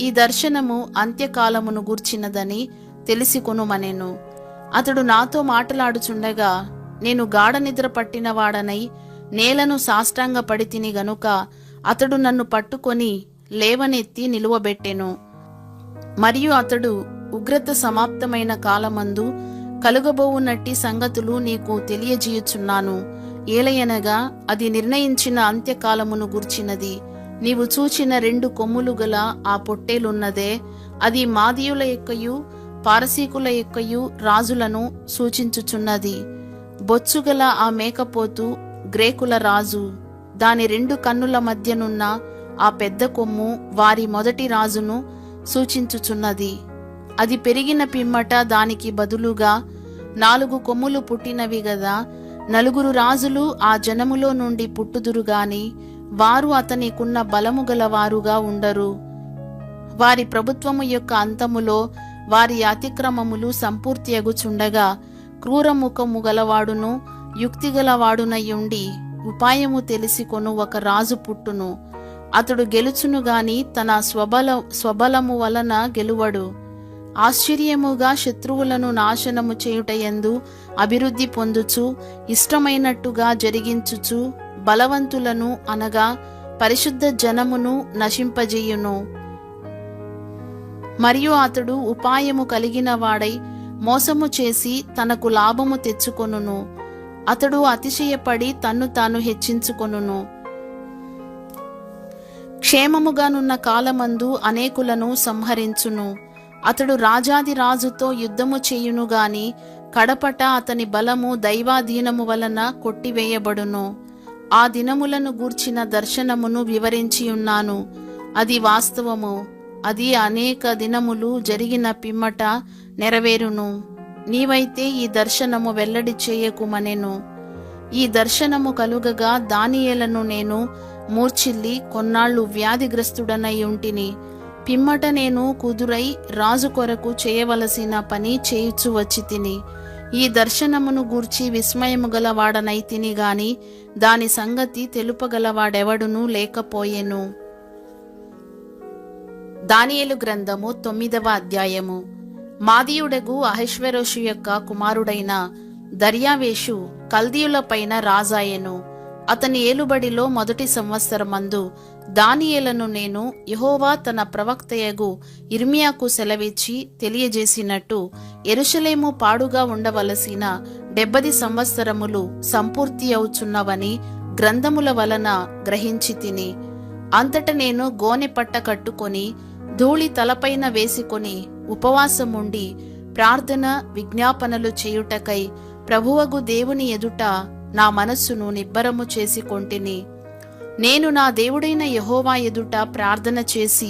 ఈ దర్శనము అంత్యకాలమును గూర్చినదని తెలిసికొనుమనెను. అతడు నాతో మాటలాడుచుండగా నేను గాఢ నిద్ర పట్టిన వాడనై నేలను సాష్టాంగపడి తిని గనుక అతడు నన్ను పట్టుకొని లేవనెత్తి నిలువబెట్టెను. మరియు అతడు, ఉగ్రత సమాప్తమైన కాలమందు కలుగబోవునట్టి సంగతులు నీకు తెలియజేయుచున్నాను. ఏలయనగా అది నిర్ణయించిన అంత్యకాలమును గూర్చినది. నీవు చూచిన 2 కొమ్ములు గల ఆ పొట్టేలున్నదే, అది మాదీయుల యొక్కయు పారసీకుల యొక్కయు రాజులను సూచించుచున్నది. బొచ్చుగల ఆ మేకపోతు గ్రేకుల రాజు. దాని 2 కన్నుల మధ్యనున్న ఆ పెద్ద కొమ్ము వారి మొదటి రాజును సూచించుచున్నది. అది పెరిగిన పిమ్మట దానికి బదులుగా 4 కొమ్ములు పుట్టినవి గదా. 4 రాజులు ఆ జనములో నుండి పుట్టుదురుగాని వారు అతనికున్న బలము గలవారుగా ఉండరు. వారి ప్రభుత్వము యొక్క అంతములో వారి అతిక్రమములు సంపూర్తి అగుచుండగా క్రూరముఖము గలవాడును యుక్తిగలవాడునయుండి ఉపాయము తెలిసికొను ఒక రాజు పుట్టును. అతడు గెలుచును గాని తన స్వబలము వలన గెలువడు. ఆశ్చర్యముగా శత్రువులను నాశనము చేయుటయందు అభివృద్ధి పొందుచు ఇష్టమైనట్టుగా జరిగించుచు బలవంతులను అనగా పరిశుద్ధ జనమును నశింపజేయును. మరియు అతడు ఉపాయము కలిగిన వాడై మోసము చేసి తనకు లాభము తెచ్చుకొనును. అతడు అతిశయపడి తన్ను తాను హెచ్చించుకొనును. క్షేమముగానున్న కాలమందు అనేకులను సంహరించును. అతడు రాజాది రాజుతో యుద్ధము చేయును గాని కడపట అతని బలము దైవాధీనము వలన కొట్టివేయబడును. ఆ దినములను గూర్చిన దర్శనమును వివరించి ఉన్నాను. అది వాస్తవము. అది అనేక దినములు జరిగిన పిమ్మట నెరవేరును. నీవైతే ఈ దర్శనము వెల్లడి చేయకుమనెను. ఈ దర్శనము కలుగగా దానియేలను నేను మూర్ఛిల్లి కొన్నాళ్లు వ్యాధిగ్రస్తుడనై ఉంటిని. పిమ్మట నేను కుదురై రాజు కొరకు చేయవలసిన పని చేయుచు వచ్చి తిని. ఈ దర్శనమును గూర్చి విస్మయము గలవాడనైతిని గాని దాని సంగతి తెలుపగలవాడెవడునూ లేకపోయెను. దానియేలు గ్రంథము 9వ అధ్యాయము. మాదీయుడగు అహష్వేరోషు యొక్క కుమారుడైన దర్యావేషు కల్దీయులపైన రాజాయెను. అతని ఏలుబడిలో మొదటి సంవత్సరమందు దానియేలను నేను యెహోవా తన ప్రవక్తయగు ఇర్మియాకు సెలవిచ్చి తెలియజేసినట్టు యెరూషలేము పాడుగా ఉండవలసిన 70 సంవత్సరములు సంపూర్తి అవుచున్నవని గ్రంథముల వలన గ్రహించి తిని. అంతట నేను గోనె పట్ట కట్టుకొని ధూళి తలపైన వేసుకొని ఉపవాసముండి ప్రార్థన విజ్ఞాపనలు చేయుటకై ప్రభువగు దేవుని ఎదుట నా మనస్సును నిబ్బరము చేసుకొంటిని. నేను నా దేవుడైన యెహోవా ఎదుట ప్రార్థన చేసి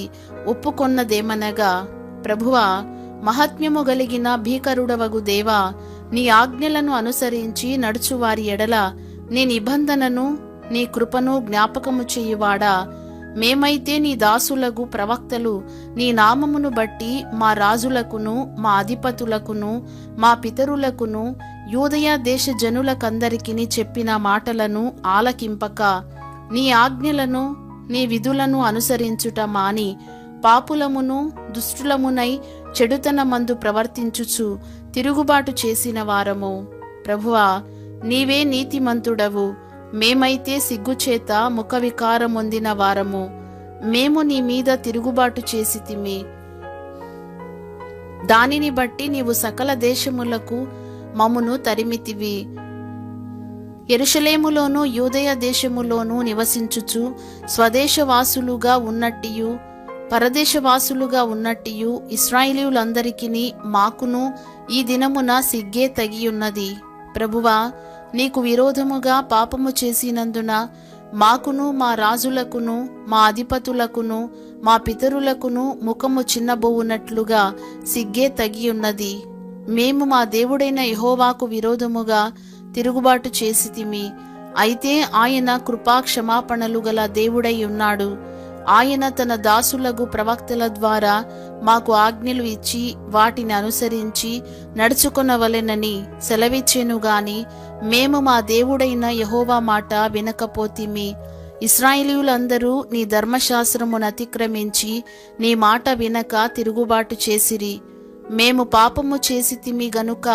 ఒప్పుకొన్నదేమనగా, ప్రభువా, మహాత్మ్యము గలిగిన భీకరుడవగు దేవా, నీ ఆజ్ఞలను అనుసరించి నడుచువారి ఎడల నీ నిబంధనను నీ కృపను జ్ఞాపకము చేయువాడా, మేమైతే నీ దాసులగు ప్రవక్తలు నీ నామమును బట్టి మా రాజులకును మా అధిపతులకును మా పితరులకును యూదయ దేశ జనులకందరికిని చెప్పిన మాటలను ఆలకింపక నీ ఆజ్ఞలను నీ విధులను అనుసరించుట మాని పాపులమును దుష్టులమునై చెడుతనమందు ప్రవర్తించుచు తిరుగుబాటు చేసిన వారము. ప్రభువా, నీవే నీతిమంతుడవు, మేమైతే సిగ్గుచేత ముఖ వికారమొందిన వారము. మేము నీ మీద తిరుగుబాటు చేసితిమి. దానిని బట్టి నీవు సకల దేశములకు మమ్మును తరిమితివి. యెరూషలేములోను యూదయ దేశములోను నివసించుచు స్వదేశవాసులుగా ఉన్నట్టియు పరదేశవాసులుగా ఉన్నట్టియు ఇశ్రాయేలీయులందరికిని మాకును ఈ దినమున సిగ్గే తగియున్నది. ప్రభువా, నీకు విరోధముగా పాపము చేసినందున మాకును మా రాజులకును మా అధిపతులకును మా పితరులకును ముఖము చిన్నబోవునట్లుగా సిగ్గే తగియున్నది. మేము మా దేవుడైన యెహోవాకు విరోధముగా తిరుగుబాటు చేసితిమి. అయితే ఆయన కృపా క్షమాపణలు గల దేవుడై ఉన్నాడు. ఆయన తన దాసులగు ప్రవక్తల ద్వారా మాకు ఆజ్ఞలు ఇచ్చి వాటిని అనుసరించి నడుచుకొనవలెనని సెలవిచ్చెను గాని మేము మా దేవుడైన యెహోవా మాట వినకపోతిమి. ఇశ్రాయేలీయులందరూ నీ ధర్మశాస్త్రమును అతిక్రమించి నీ మాట వినక తిరుగుబాటు చేసిరి. మేము పాపము చేసితిమి గనుక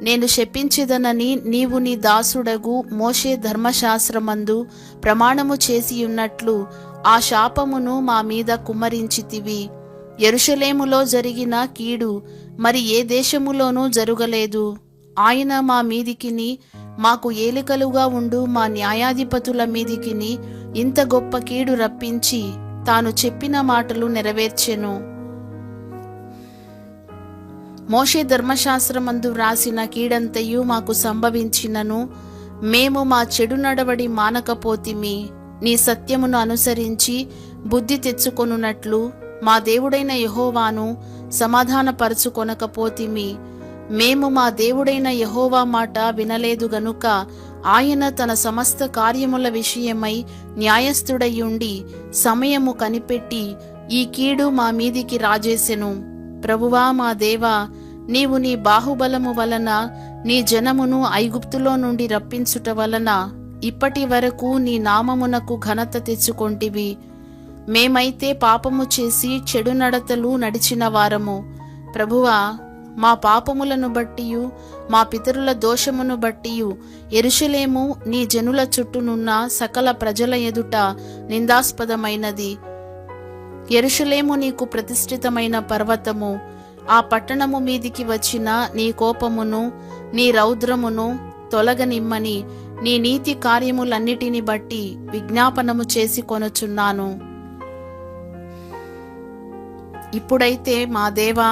నేను శపించెదనని నీవు నీ దాసుడగు మోషే ధర్మశాస్త్రమందు ప్రమాణము చేసియున్నట్లు ఆ శాపమును మా మీద కుమ్మరించితివి. యెరూషలేములో జరిగిన కీడు మరి ఏ దేశములోనూ జరుగలేదు. ఆయన మా మీదికిని మాకు ఏలికలుగా ఉండు మా న్యాయాధిపతుల మీదికిని ఇంత గొప్ప కీడు రప్పించి తాను చెప్పిన మాటలు నెరవేర్చెను. మోషే ధర్మశాస్త్రమందు వ్రాసిన కీడంతయు మాకు సంభవించినను మేము మా చెడు నడవడి మానకపోతిమి. నీ సత్యమును అనుసరించి బుద్ధి తెచ్చుకొనున్నట్లు మా దేవుడైన యెహోవాను సమాధానపరచుకొనకపోతిమి. మేము మా దేవుడైన యెహోవా మాట వినలేదు గనుక ఆయన తన సమస్త కార్యముల విషయమై న్యాయస్థుడయ్యుండి సమయము కనిపెట్టి ఈ కీడు మా మీదికి రాజేసెను. ప్రభువా మా దేవా, నీవు నీ బాహుబలము వలన నీ జనమును ఐగుప్తులో నుండి రప్పించుట వలన ఇప్పటి వరకు నీ నామమునకు ఘనత తెచ్చుకొంటివి. మేమైతే పాపము చేసి చెడు నడతలు నడిచిన వారము. ప్రభువా, మా పాపములను బట్టియు మా పితరుల దోషమును బట్టియు యెరూషలేము నీ జనుల చుట్టూనున్న సకల ప్రజల ఎదుట నిందాస్పదమైనది. యెరూషలేము నీకు ప్రతిష్ఠితమైన పర్వతము. ఆ పట్టణము మీదికి వచ్చిన నీ కోపమును నీ రౌద్రమును తొలగనిమ్మని నీ నీతి కార్యములన్నిటిని బట్టి విజ్ఞాపనము చేసి కొనుచున్నాను. ఇప్పుడైతే మా దేవా,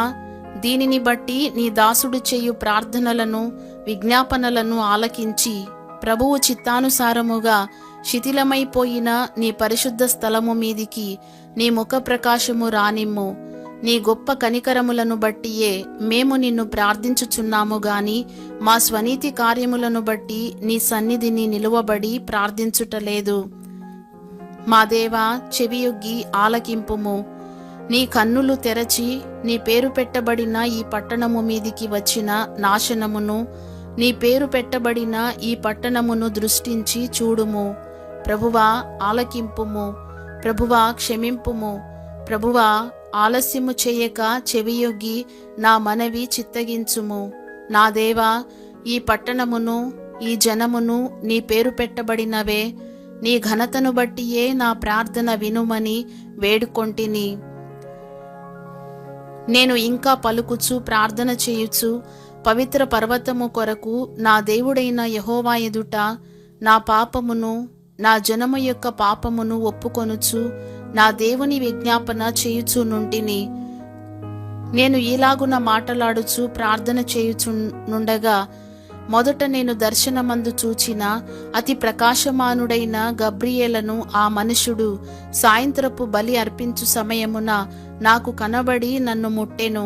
దీనిని బట్టి నీ దాసుడు చేయు ప్రార్థనలను విజ్ఞాపనలను ఆలకించి ప్రభువు చిత్తానుసారముగా శిథిలమైపోయిన నీ పరిశుద్ధ స్థలము మీదికి నీ ముఖ ప్రకాశము రానిమ్ము. నీ గొప్ప కనికరములను బట్టియే మేము నిన్ను ప్రార్థించుచున్నాము గాని మా స్వనీతి కార్యములను బట్టి నీ సన్నిధిని నిలువబడి ప్రార్థించుటలేదు. మా దేవా, చెవియొగ్గి ఆలకింపుము. నీ కన్నులు తెరచి నీ పేరు పెట్టబడిన ఈ పట్టణము మీదికి వచ్చిన నాశనమును నీ పేరు పెట్టబడిన ఈ పట్టణమును దృష్టించి చూడుము. ప్రభువా, ఆలకింపుము. ప్రభువా, క్షమింపుము. ప్రభువా, ఆలస్యము చేయక చెవియొగ్గి నా మనవి చిత్తగించుము. నా దేవా, ఈ పట్టణమును ఈ జనమును నీ పేరు పెట్టబడినవే. నీ ఘనతను బట్టియే నా ప్రార్థన వినుమని వేడుకొంటిని. నేను ఇంకా పలుకుచు ప్రార్థన చేయుచు పవిత్ర పర్వతము కొరకు నా దేవుడైన యెహోవా ఎదుట నా పాపమును నా జనము యొక్క పాపమును ఒప్పుకొనుచు నా దేవుని విజ్ఞాపన చేయుచునుంటిని. నేను ఈలాగున మాటలాడుచు ప్రార్థన చేయుచునుండగా మొదట నేను దర్శనమందు చూచిన అతి ప్రకాశమానుడైన గబ్రియేలను ఆ మనుషుడు సాయంత్రపు బలి అర్పించు సమయమున నాకు కనబడి నన్ను ముట్టెను.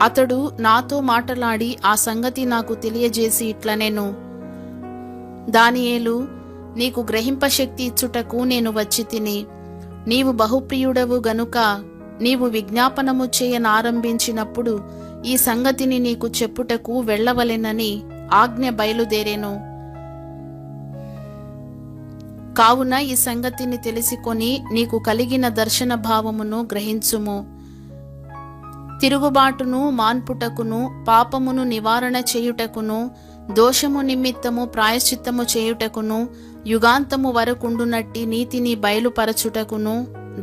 అతడు నాతో మాటలాడి ఆ సంగతి నాకు తెలియజేసి ఇట్లనెను: దానియేలు, నీకు గ్రహింపశక్తి ఇచ్చుటకు నేను వచ్చి తిని. నీవు బహుప్రియుడవు గనుక నీవు విజ్ఞాపనము చేయనారంభించినప్పుడు ఈ సంగతిని నీకు చెప్పుటకు వెళ్ళవలెనని ఆజ్ఞ బయలుదేరెను. కావున ఈ సంగతిని తెలిసికొని నీకు కలిగిన దర్శన భావమును గ్రహించుము. తిరుగుబాటును మాన్పుటకును, పాపమును నివారణ చేయుటకును, దోషము నిమిత్తము ప్రాయశ్చిత్తము చేయుటకును, యుగాంతము వరకుండునట్టి నీతిని బయలుపరచుటకును,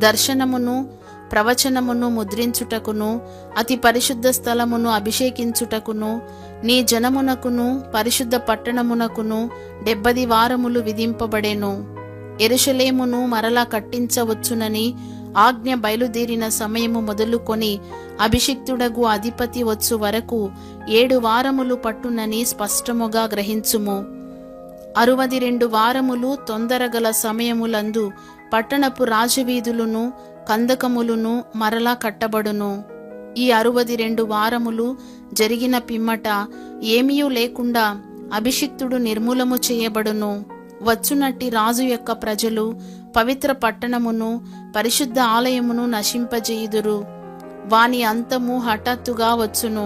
దర్శనమును ప్రవచనమును ముద్రించుటకును, అతి పరిశుద్ధ స్థలమును అభిషేకించుటకును, నీ జనమునకును పరిశుద్ధ పట్టణమునకును 70 వారములు విధింపబడెను. యెరూషలేమును మరలా కట్టించవచ్చునని ఆజ్ఞ బయలుదేరిన సమయము మొదలుకొని అభిషిక్తుడగు అధిపతి వచ్చు వరకు 7 వారములు పట్టునని స్పష్టముగా గ్రహించుము. 62 వారములు తొందరగల సమయములందు పట్టణపు రాజవీధులను కందకములను మరలా కట్టబడును. ఈ 62 వారములు జరిగిన పిమ్మట ఏమీయూ లేకుండా అభిషిక్తుడు నిర్మూలము చేయబడును. వచ్చునట్టి రాజు యొక్క ప్రజలు పవిత్ర పట్టణమును పరిశుద్ధ ఆలయమును నశింపజేయుదురు. వాని అంతము హఠాత్తుగా వచ్చును,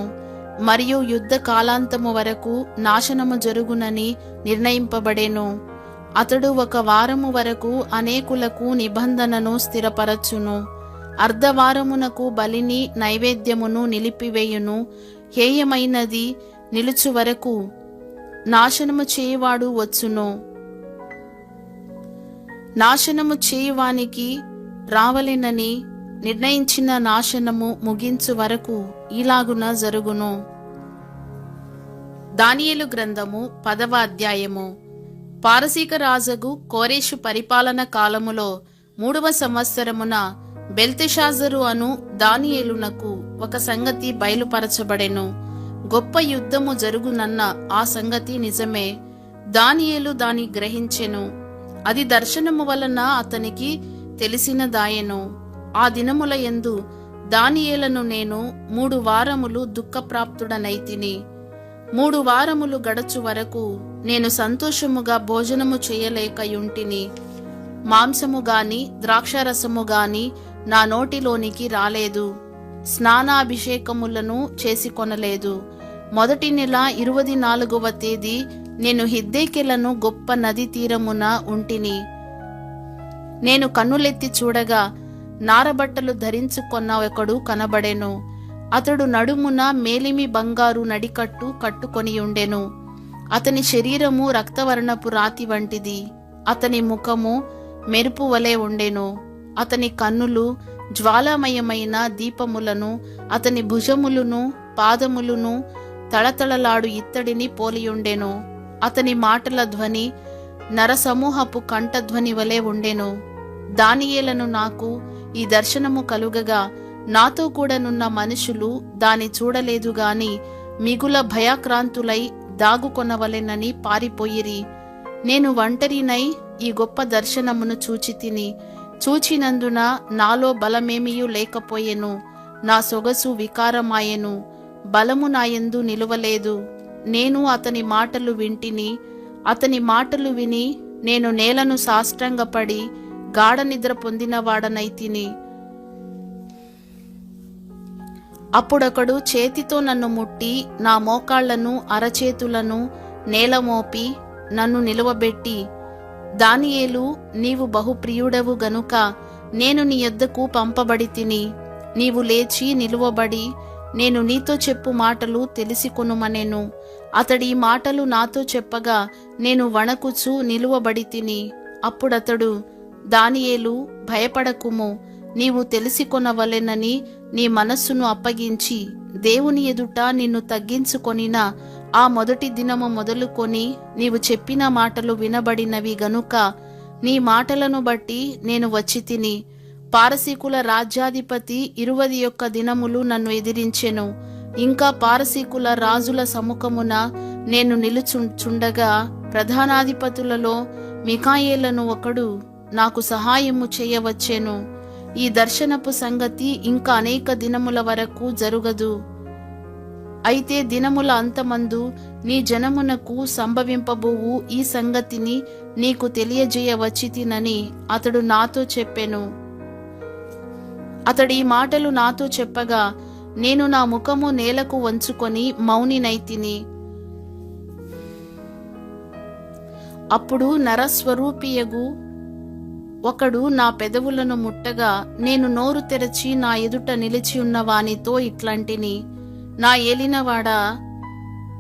మరియు యుద్ధ కాలాంతము వరకు నాశనము జరుగునని నిర్ణయింపబడెను. అతడు 1 వారము వరకు అనేకులకు నిబంధనను స్థిరపరచును. అర్ధవారమునకు బలిని నైవేద్యమును నిలిపివేయును. హేయమైనది నిలుచు వరకు నాశనము చేయువాడు వచ్చును. నాశనము చేయువానికి రావలెనని నిర్ణయించిన నాశనము ముగించు వరకు ఇలాగున జరుగును. దానియేలు గ్రంథము 10వ అధ్యాయము. పారసీక రాజగు కోరేషు పరిపాలన కాలములో 3వ సంవత్సరమున బెల్తెషాజరు అను దానియేలునకు ఒక సంగతి బయలుపరచబడెను. గొప్ప యుద్ధము జరుగునన్న ఆ సంగతి నిజమే. దానియేలు దాని గ్రహించెను. అది దర్శనము వలన అతనికి తెలిసినదాయెను. ఆ దినముల యందు దానియేలను నేను 3 వారములు దుఃఖప్రాప్తుడనైతిని. 3 వారములు గడచు వరకు నేను సంతోషముగా భోజనము చేయలేకయుంటిని. మాంసము గాని ద్రాక్షారసము గాని నా నోటిలోనికి రాలేదు. స్నానాభిషేకములను చేసుకొనలేదు. మొదటి నెల 24వ తేదీ నేను హిద్దెకెలను గొప్ప నది తీరమున ఉంటిని. నేను కన్నులెత్తి చూడగా నారబట్టలు ధరించుకొన్న ఒకడు కనబడెను. అతడు నడుమున మేలిమి బంగారు నడికట్టు కట్టుకొని ఉండెను. అతని శరీరము రక్తవర్ణపు రాతి వంటిది. అతని ముఖము మెరుపు వలె ఉండెను. అతని కన్నులు జ్వాలామయమైన దీపములను, అతని భుజములను పాదములను తళతళలాడు ఇత్తడిని పోలియుండెను. అతని మాటల ధ్వని నరసమూహపు కంఠధ్వని వలె ఉండెను. దానియేలను నాకు ఈ దర్శనము కలుగగా నాతో కూడానున్న మనుషులు దాని చూడలేదు గాని మిగుల భయాక్రాంతులై దాగుకొనవలెనని పారిపోయిరి. నేను ఒంటరినై ఈ గొప్ప దర్శనమును చూచితిని. చూచినందున నాలో బలమేమియూ లేకపోయెను. నా సొగసు వికారమాయెను. బలము నాయందు నిలువలేదు. నేను అతని మాటలు వింటిని. అతని మాటలు విని నేను నేలను సాష్టాంగపడి గాఢ నిద్ర పొందినవాడనైతిని. అప్పుడొకడు చేతితో నన్ను ముట్టి నా మోకాళ్లను అరచేతులను నేలమోపి నన్ను నిలువబెట్టి, దానియేలు, నీవు బహుప్రియుడవు గనుక నేను నీ యొద్దకు పంపబడితిని. నీవు లేచి నిలువబడి నేను నీతో చెప్పు మాటలు తెలిసికొనుమనెను. అతడి మాటలు నాతో చెప్పగా నేను వణకుచు నిలువబడితిని. అప్పుడతడు, దానియేలు, భయపడకుము. నీవు తెలిసికొనవలెనని నీ మనస్సును అప్పగించి దేవుని ఎదుట నిన్ను తగ్గించుకొనిన ఆ మొదటి దినము మొదలుకొని నీవు చెప్పిన మాటలు వినబడినవి గనుక నీ మాటలను బట్టి నేను వచ్చి తిని. పారసీకుల రాజ్యాధిపతి 21 దినములు నన్ను ఎదిరించెను. ఇంకా పారసీకుల రాజుల సముఖమున నేను నిలుచుండగా ప్రధానాధిపతులలో మికాయేలను ఒకడు నాకు సహాయము చేయవచ్చెను. ఈ దర్శనపు సంగతి ఇంకా అనేక దినముల వరకు జరుగదు. అయితే దినముల అంతమందు నీ జనమునకు సంభవింపబోవు ఈ సంగతిని నీకు తెలియజేయవచ్చితినని అతడు నాతో చెప్పెను. అతడి ఈ మాటలు నాతో చెప్పగా నేను నా ముఖము నేలకు వంచుకొని మౌనినైతిని. అప్పుడు నరస్వరూపియగు ఒకడు నా పెదవులను ముట్టగా నేను నోరు తెరచి నా ఎదుట నిలిచి ఉన్న వానితో ఇట్లాంటిని, నా ఏలినవాడా,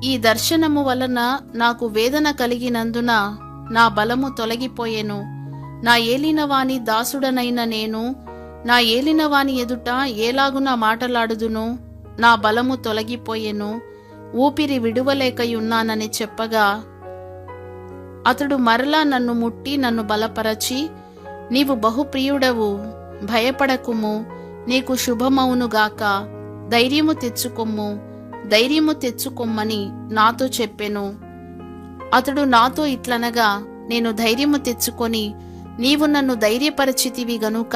ఈ దర్శనము వలన నాకు వేదన కలిగినందున నా బలము తొలగిపోయెను. నా ఏలినవాని దాసుడనైన నేను నా ఏలినవాని ఎదుట ఏలాగున మాటలాడుదును? నా బలము తొలగిపోయెను, ఊపిరి విడువలేకయున్నానని చెప్పగా అతడు మరలా నన్ను ముట్టి నన్ను బలపరచి, నీవు బహుప్రియుడవు, భయపడకుము, నీకు శుభమవునుగాక, ధైర్యము తెచ్చుకొమ్మని నాతో చెప్పెను. అతడు నాతో ఇట్లనగా నేను ధైర్యము తెచ్చుకొని, నీవు నన్ను ధైర్యపరచితివి గనుక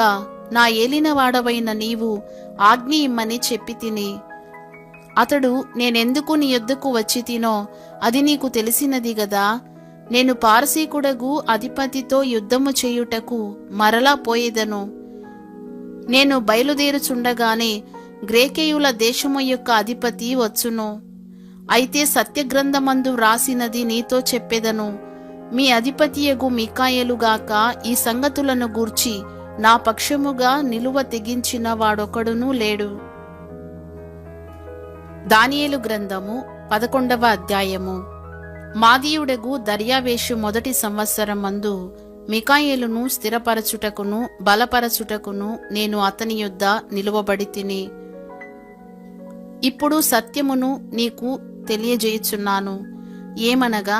నా ఏలినవాడవైన నీవు ఆజ్ఞ ఇమ్మని చెప్పి తిని. అతడు నేనెందుకు నీ యొద్దకు వచ్చి తినో అది నీకు తెలిసినది గదా. నేను పారసీకుడగు అధిపతితో యుద్ధము చేయుటకు మరలా పోయేదను. నేను బయలుదేరుచుండగానే గ్రేకేయుల దేశము యొక్క అధిపతి వచ్చును. అయితే సత్యగ్రంథమందు వ్రాసినది నీతో చెప్పెదను. మీ అధిపతియగు మికాయేలుగాక ఈ సంగతులను గూర్చి నా పక్షముగా నిలువ తెగించిన వాడొకడునూ లేడు. దానియేలు గ్రంథము 11వ అధ్యాయము. మాదీయుడగు దర్యావేషు మొదటి సంవత్సరమందు మికాయేలును స్థిరపరచుటకును బలపరచుటకును నేను అతని యొద్ద నిలువబడి తిని. ఇప్పుడు సత్యమును నీకు తెలియజేయుచున్నాను. ఏమనగా,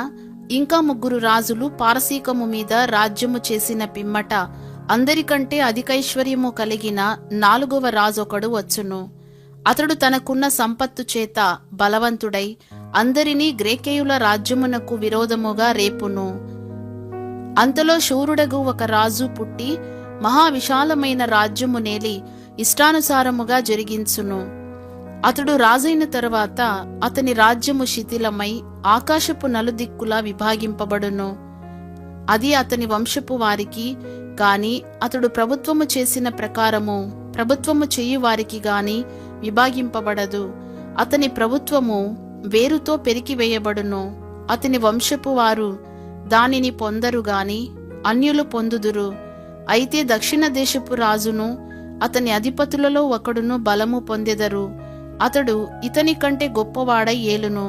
ఇంకా 3 రాజులు పారసీకము మీద రాజ్యము చేసిన పిమ్మట అందరికంటే అధికైశ్వర్యము కలిగిన 4వ రాజొకడు వచ్చును. అతడు తనకున్న సంపత్తు చేత బలవంతుడై అందరినీ గ్రేకేయుల రాజ్యమునకు విరోధముగా రేపును. అంతలో శూరుడగు ఒక రాజు పుట్టి మహావిశాలమైన రాజ్యము నేలి ఇష్టానుసారముగా జరిగించును. అతడు రాజైన తరువాత అతని రాజ్యము శిథిలమై ఆకాశపు నలుదిక్కులా విభాగింపబడును. అది అతని వంశపు వారికి గాని అతడు ప్రభుత్వము చేసిన ప్రకారము ప్రభుత్వము చేయు వారికి గాని విభాగింపబడదు. అతని ప్రభుత్వము వేరుతో పెరికివేయబడును. అతని వంశపు వారు దానిని పొందరు గాని అన్యులు పొందుదురు. అయితే దక్షిణ దేశపు రాజును అతని అధిపతులలో ఒకడును బలము పొందెదరు. అతడు ఇతని కంటే గొప్పవాడై ఏలును.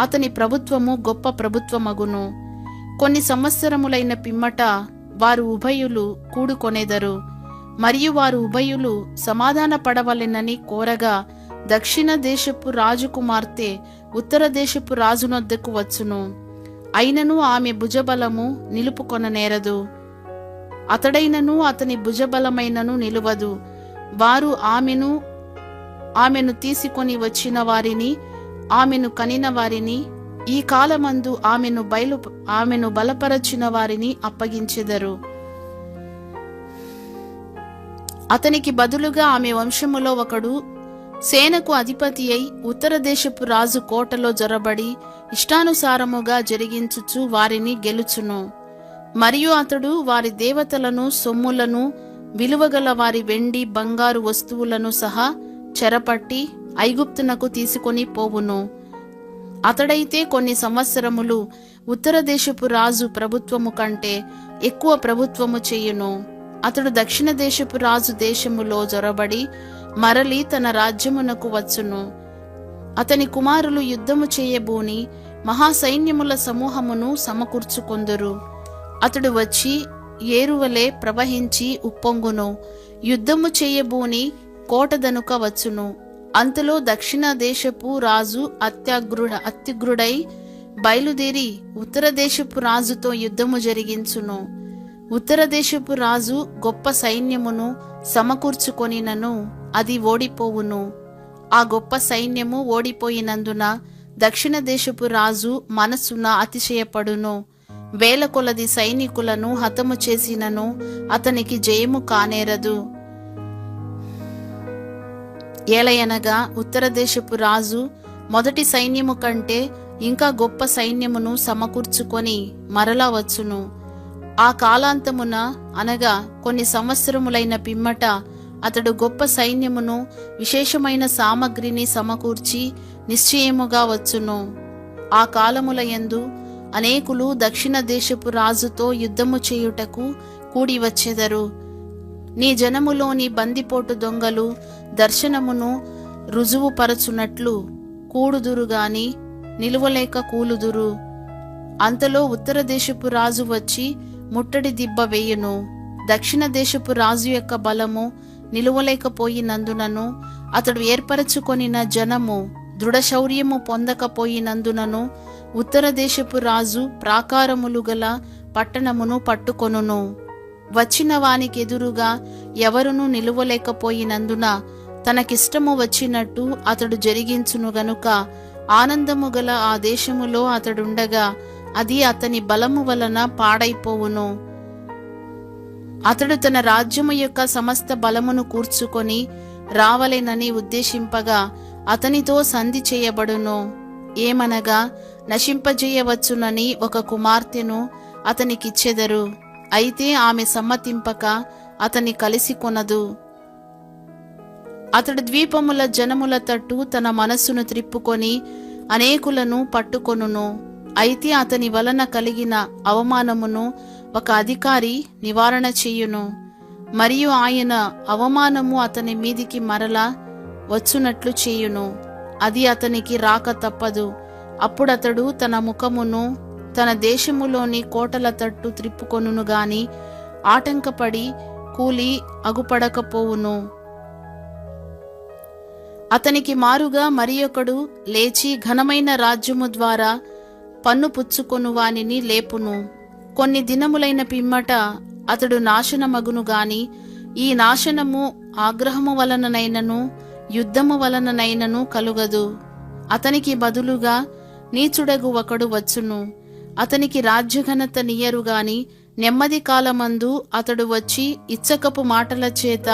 అతని ప్రభుత్వము గొప్ప ప్రభుత్వమగును. కొన్ని సంవత్సరములైన పిమ్మట వారు ఉభయులు కూడుకొనేదరు. మరియు వారు ఉభయులు సమాధాన పడవలెనని కోరగా దక్షిణ దేశపు రాజకుమార్తె ఉత్తర దేశపు రాజునొద్దకు వచ్చును. అయినను ఆమె భుజబలము నిలుపుకొననేరదు. అతడైనను అతని భుజబలమైనను నిలువదు. వారు ఆమెను తీసుకొని వచ్చిన వారిని, ఆమెను కనిన వారిని, ఈ కాలమందు ఆమెను బలపరచిన వారిని అప్పగించెదరు. అతనికి బదులుగా ఆమె వంశములో ఒకడు సేనకు అధిపతి అయి ఉత్తర దేశపు రాజు కోటలో జొరబడి ఇష్టానుసారముగా జరిగించుచు వారిని గెలుచును. మరియు అతడు వారి దేవతలను, సొమ్ములను, విలువగల వారి వెండి బంగారు వస్తువులను సహా చెరపట్టి ఐగుప్తునకు తీసుకొని పోవును. అతడైతే కొన్ని సంవత్సరములు ఉత్తర దేశపు రాజు ప్రభుత్వము కంటే ఎక్కువ ప్రభుత్వము చేయును. అతడు దక్షిణ దేశపు రాజు దేశములో జొరబడి మరలి తన రాజ్యమునకు వచ్చును. అతని కుమారులు యుద్ధము చేయబూని మహాసైన్యముల సమూహమును సమకూర్చుకొందురు. అతడు వచ్చి ఏరువలే ప్రవహించి ఉప్పొంగును. యుద్ధము చేయబూని కోటదనుక వచ్చును. అంతలో దక్షిణ దేశపు రాజు అత్యుగ్రుడై బయలుదేరి ఉత్తర దేశపు రాజుతో యుద్ధము జరిగించును. ఉత్తర దేశపు రాజు గొప్ప సైన్యమును సమకూర్చుకొనినను అది ఓడిపోవును. ఆ గొప్ప సైన్యము ఓడిపోయినందున దక్షిణ దేశపు రాజు మనస్సున అతిశయపడును. వేల కొలది సైనికులను హతము చేసినను అతనికి జయము కానేరదు. ఏలయనగా ఉత్తర దేశపు రాజు మొదటి సైన్యము కంటే ఇంకా గొప్ప సైన్యమును సమకూర్చుకొని మరలా వచ్చును. ఆ కాలాంతమున అనగా కొన్ని సంవత్సరములైన పిమ్మట అతడు గొప్ప సైన్యమును విశేషమైన సామగ్రిని సమకూర్చి నిశ్చయముగా వచ్చును. ఆ కాలముల యందు అనేకులు దక్షిణ దేశపు రాజుతో యుద్ధము చేయుటకు కూడి వచ్చెదరు. నీ జనములోని బందిపోటు దొంగలు దర్శనమును రుజువుపరచునట్లు కూడుదురు గాని నిలువలేక కూలుదురు. అంతలో ఉత్తర దేశపు రాజు వచ్చి ముట్టడి దిబ్బ వేయును. దక్షిణ దేశపు రాజు యొక్క బలము నిలువలేకపోయినందునను అతడు ఏర్పరచుకొనిన జనము దృఢశౌర్యము పొందకపోయినందునను ఉత్తర దేశపు రాజు ప్రాకారములు గల పట్టణమును పట్టుకొనును. వచ్చిన వానికెదురుగా ఎవరునూ నిలువలేకపోయినందున తనకిష్టము వచ్చినట్టు అతడు జరిగించును గనుక ఆనందము గల ఆ దేశములో అతడుండగా అది అతని బలము వలన పాడైపోవును. అతడు తన రాజ్యము యొక్క సమస్త బలమును కూర్చుకొని రావలెనని ఉద్దేశింపగా అతనితో సంధి చేయబడును. ఏమనగా నశింపజేయవచ్చునని ఒక కుమార్తెను అతనికిచ్చెదరు. అయితే ఆమె సమ్మతింపక అతని కలిసి కొనదు. అతడు ద్వీపముల జనముల తట్టు తన మనస్సును త్రిప్పుకొని అనేకులను పట్టుకొనును. అయితే అతని వలన కలిగిన అవమానమును ఒక అధికారి నివారణ చేయును. మరియు ఆయన అవమానము అతని మీదికి మరలా వచ్చునట్లు చేయును. అది అతనికి రాక తప్పదు. అప్పుడతడు తన ముఖమును తన దేశములోని కోటల తట్టు త్రిప్పుకొనును గాని ఆటంకపడి కూలి అగుపడకపోవును. అతనికి మారుగా మరి ఒకడు లేచి ఘనమైన రాజ్యము ద్వారా పన్ను పుచ్చుకొను వానిని లేపును. కొన్ని దినములైన పిమ్మట అతడు నాశనమగును గాని ఈ నాశనము ఆగ్రహము వలననైనను యుద్ధము వలననైనను కలుగదు. అతనికి బదులుగా నీచుడగు ఒకడు వచ్చును. అతనికి రాజ్యఘనత నియ్యరు గాని నెమ్మది కాలమందు అతడు వచ్చి ఇచ్చకపు మాటల చేత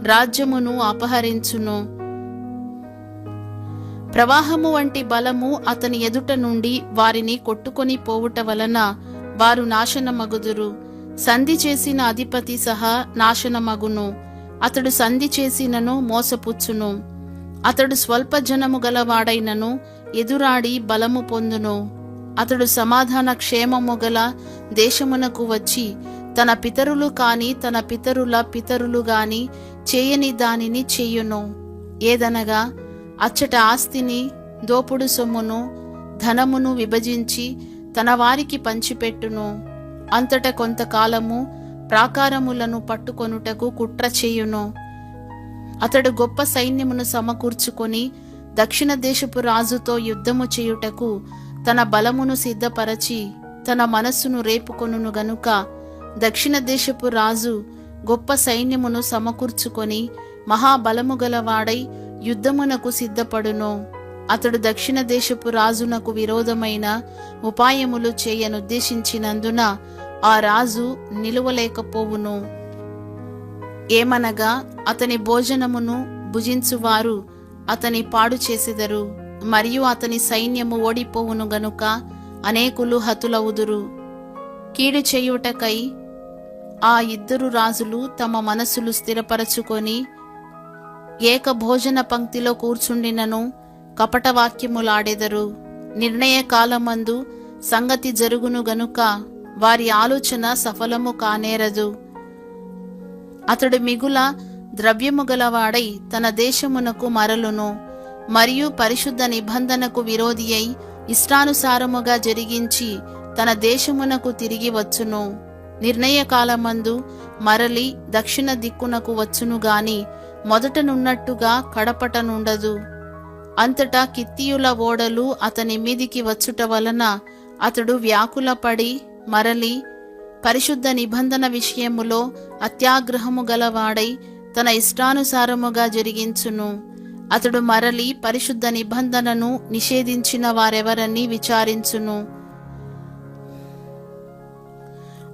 రాజ్యమును అపహరించును. ప్రవాహము వంటి బలము అతని ఎదుట నుండి వారిని కొట్టుకొని పోవుట వలన వారు నాశనమగుదురు. సంధి చేసిన అధిపతి సహా నాశనమగును. అతడు సంధి చేసినను మోసపుచ్చును. అతడు స్వల్ప జనము గలవాడైనను ఎదురాడి బలము పొందును. అతడు సమాధాన క్షేమము గల దేశమునకు వచ్చి తన పితరులు కాని తన పితరుల పితరులు గాని చేయని దానిని చెయ్యును. ఏదనగా అచ్చట ఆస్తిని దోపుడు సొమ్మును ధనమును విభజించి తన వారికి పంచిపెట్టును. అంతట కొంతకాలము ప్రాకారములను పట్టుకొనుటకు కుట్ర చేయును. అతడు గొప్ప సైన్యమును సమకూర్చుకొని దక్షిణ దేశపు రాజుతో యుద్ధము చేయుటకు తన బలమును సిద్ధపరచి తన మనస్సును రేపుకొనును గనుక దక్షిణ దేశపు రాజు గొప్ప సైన్యమును సమకూర్చుకొని మహాబలము గలవాడై యుద్ధమునకు సిద్ధపడును. అతడు దక్షిణ దేశపు రాజునకు విరోధమైన ఉపాయములు చేయనుద్దేశించినందున ఆ రాజు నిలువలేకపోవును. ఏమనగా అతని భోజనమును భుజించువారు అతని పాడు చేసెదరు. మరియు అతని సైన్యము ఓడిపోవును గనుక అనేకులు హతులవుదురు. కీడు చేయుటకై ఆ ఇద్దరు రాజులు తమ మనసులు స్థిరపరచుకొని ఏక భోజన పంక్తిలో కూర్చుండినను కపటవాక్యములాడెదరు. నిర్ణయ కాలమందు సంగతి జరుగును గనుక వారి ఆలోచన సఫలము కానేరదు. అతడు మిగుల ద్రవ్యము గలవాడై తన దేశమునకు మరలును. మరియు పరిశుద్ధ నిబంధనకు విరోధి అయి ఇష్టానుసారముగా జరిగించి తన దేశమునకు తిరిగి వచ్చును. నిర్ణయ కాలమందు మరలి దక్షిణ దిక్కునకు వచ్చును గాని మొదటనున్నట్టుగా కడపటనుండదు. అంతటా కిత్తీయుల ఓడలు అతని మీదికి వచ్చుట వలన అతడు వ్యాకులపడి మరలి పరిశుద్ధ నిబంధన విషయములో అత్యాగ్రహము గలవాడై తన ఇష్టానుసారముగా జరిగించును. అతడు మరలి పరిశుద్ధ నిబంధనను నిషేధించిన వారెవరని విచారించును.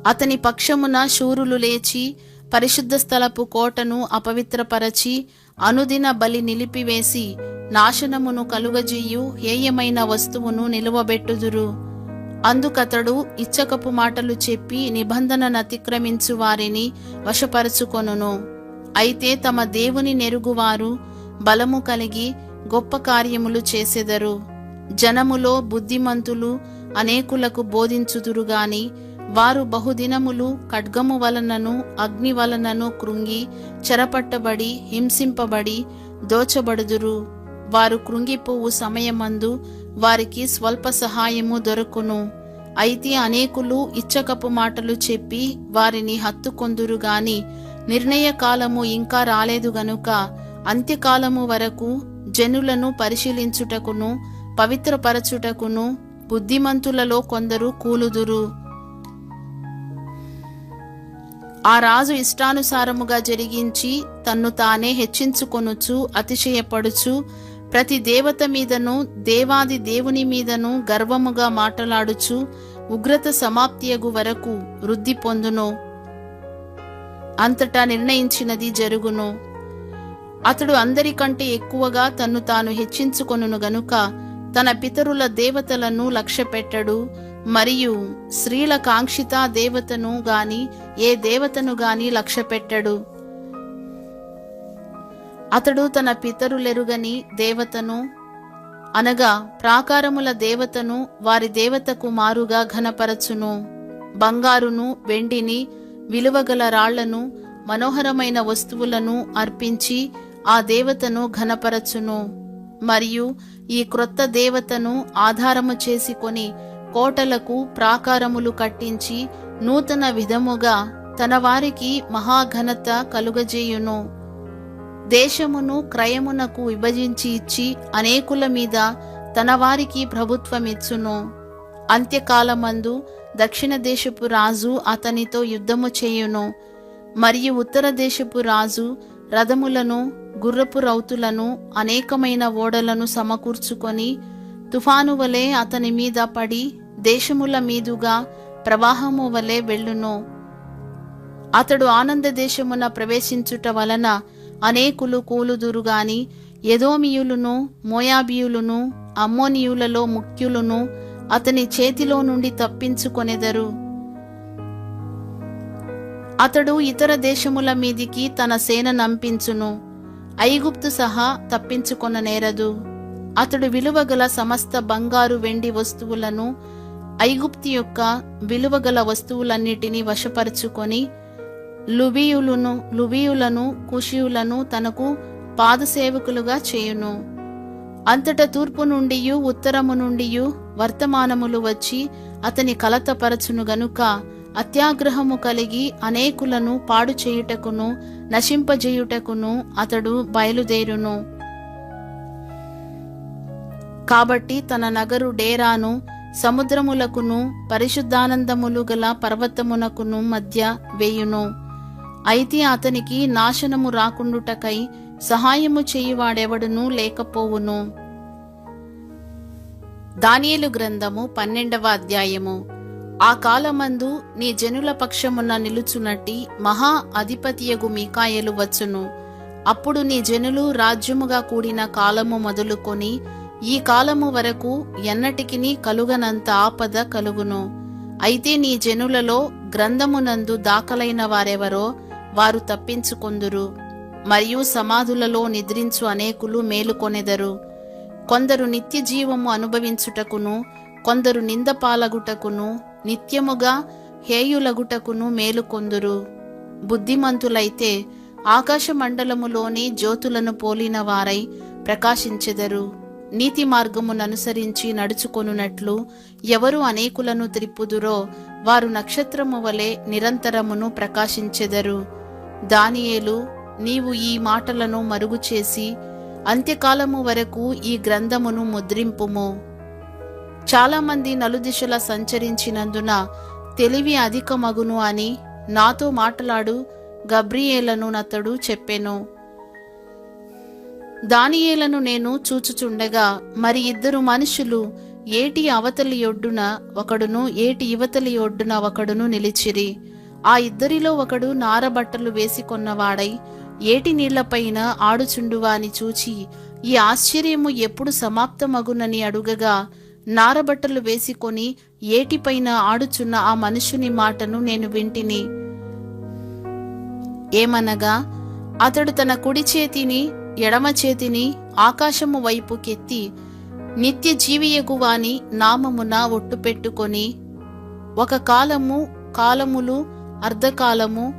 అతని పక్షమున శూరులు లేచి పరిశుద్ధ స్థలపు కోటను అపవిత్రపరచి అనుదిన బలి నిలిపివేసి నాశనమును కలుగజేయు హేయమైన వస్తువును నిలువబెట్టుదురు. అందుకతడు ఇచ్చకపు మాటలు చెప్పి నిబంధనను అతిక్రమించు వారిని వశపరచుకొనును. అయితే తమ దేవుని నెరుగువారు బలము కలిగి గొప్ప కార్యములు చేసెదరు. జనములో బుద్ధిమంతులు అనేకులకు బోధించుదురు గాని వారు బహుదినములు ఖడ్గము వలనను అగ్ని వలనను కృంగి చెరపట్టబడి హింసింపబడి దోచబడుదురు. వారు కృంగిపోవు సమయమందు వారికి స్వల్ప సహాయము దొరకును. అయితే అనేకులు ఇచ్చకపు మాటలు చెప్పి వారిని హత్తుకొందురు గాని నిర్ణయ కాలము ఇంకా రాలేదు గనుక అంత్యకాలము వరకు జనులను పరిశీలించుటకును పవిత్రపరచుటకును బుద్ధిమంతులలో కొందరు కూలుదురు. ఆ రాజు ఇష్టానుసారముగా జరిగించి తన్ను తానే హెచ్చించుకొనుచు అతిశయపడుచు ప్రతి దేవత మీదను దేవాది దేవుని మీదను గర్వముగా మాటలాడుచు ఉగ్రత సమాప్తియగు వరకు వృద్ధి పొందును. అంతటా నిర్ణయించినది జరుగును. అతడు అందరికంటే ఎక్కువగా తన్ను తాను హెచ్చించుకొనును గనుక తన పితరుల దేవతలను లక్ష్యపెట్టడు. మరియు స్త్రీల కాంక్షిత దేవతను గాని ఏ దేవతను గాని లక్ష్యపెట్టడు. అతడు తన పితరులెరుగని దేవతను అనగా ప్రాకారముల దేవతను వారి దేవతకు మారుగా ఘనపరచును. బంగారును వెండిని విలువగల రాళ్లను మనోహరమైన వస్తువులను అర్పించి ఆ దేవతను ఘనపరచును. మరియు ఈ క్రొత్త దేవతను ఆధారము చేసుకొని కోటలకు ప్రాకారములు కట్టించి నూతన విధముగా తన వారికి మహాఘనత కలుగజేయును. దేశమును క్రయమునకు విభజించి ఇచ్చి అనేకుల మీద తన వారికి ప్రభుత్వమిచ్చును. అంత్యకాలమందు దక్షిణ దేశపు రాజు అతనితో యుద్ధము చేయును. మరియు ఉత్తర దేశపు రాజు రథములను గుర్రపు రౌతులను అనేకమైన ఓడలను సమకూర్చుకొని తుఫాను వలె అతని మీద పడి దేశముల మీదుగా ప్రవాహము వలె వెళ్ళును. అతడు ఆనంద దేశమున ప్రవేశించుట వలన అనేకులు కూలుదురు గాని ఎదోమియులను మోయాబీయులను అమ్మోనియులలో ముఖ్యులను అతని చేతిలో నుండి తప్పించుకొనెదరు. అతడు ఇతర దేశముల మీదికి తన సేన నంపించును. ఐగుప్తు సహా తప్పించుకొననేరదు. అతడు విలువగల సమస్త బంగారు వెండి వస్తువులను ఐగుప్తు యొక్క విలువగల వస్తువులన్నిటినీ వశపరుచుకొని లుబీయులను కుషియులను తనకు పాదసేవకులుగా చేయును. అంతటా తూర్పు నుండియు ఉత్తరము నుండియు వర్తమానములు వచ్చి అతని కలతపరచును గనుక అత్యాగ్రహము కలిగి అనేకులను పాడు చేయుటకును నశింపజేయుటకును అతడు బయలుదేరును. కాబట్టి తన నగరు డేరాను సముద్రములకును పరిశుద్ధానందములు గల పర్వతమునకును మధ్య వేయును. అయితే అతనికి నాశనము రాకుండుటకై సహాయము చేయువాడెవడునూ లేకపోవును. దానియేలు గ్రంథము 12వ అధ్యాయము. ఆ కాలమందు నీ జనుల పక్షమున నిలుచునట్టి మహా అధిపతియగు మీకాయలు వచ్చును. అప్పుడు నీ జనులు రాజ్యముగా కూడిన కాలము మొదలుకొని ఈ కాలము వరకు ఎన్నటికిని కలుగనంత ఆపద కలుగును. అయితే నీ జనులలో గ్రంథమునందు దాఖలైన వారెవరో వారు తప్పించుకొందురు. మరియు సమాధులలో నిద్రించు అనేకులు మేలుకొనెదరు. కొందరు నిత్య జీవము అనుభవించుటకును కొందరు నిందపాలగుటకును నిత్యముగా హేయులగుటకును మేలుకొందురు. బుద్ధిమంతులైతే ఆకాశ మండలములోని జ్యోతులను పోలిన వారై ప్రకాశించెదరు. నీతి మార్గముననుసరించి నడుచుకొనున్నట్లు ఎవరు అనేకులను త్రిప్పుదురో వారు నక్షత్రము వలె నిరంతరమును ప్రకాశించెదరు. దానియేలు, నీవు ఈ మాటలను మరుగు చేసి అంత్యకాలము వరకు ఈ గ్రంథమును ముద్రింపుము. చాలామంది నలుదిశలా సంచరించినందున తెలివి అధికమగును అని నాతో మాట్లాడు గబ్రియేలను నతడు చెప్పెను. దానియేలను నేను చూచుచుండగా మరి ఇద్దరు మనుషులు ఏటి అవతలి ఒడ్డున ఒకడును ఏటి ఇవతలి ఒడ్డున ఒకడును నిలిచిరి. ఆ ఇద్దరిలో ఒకడు నారబట్టలు వేసికొన్నవాడై ఏటి నీళ్లపైన ఆడుచుండువాని చూచి ఈ ఆశ్చర్యము ఎప్పుడు సమాప్తమగునని అడుగగా, నారబట్టలు వేసుకొని ఏటిపైన ఆడుచున్న ఆ మనుషుని మాటను నేను వింటిని. ఏమనగా, అతడు తన కుడి చేతిని ఎడమ చేతిని ఆకాశము వైపుకెత్తి నిత్య జీవియగు వాని నామమున ఒట్టు పెట్టుకొని, ఒక కాలములు అర్ధకాలము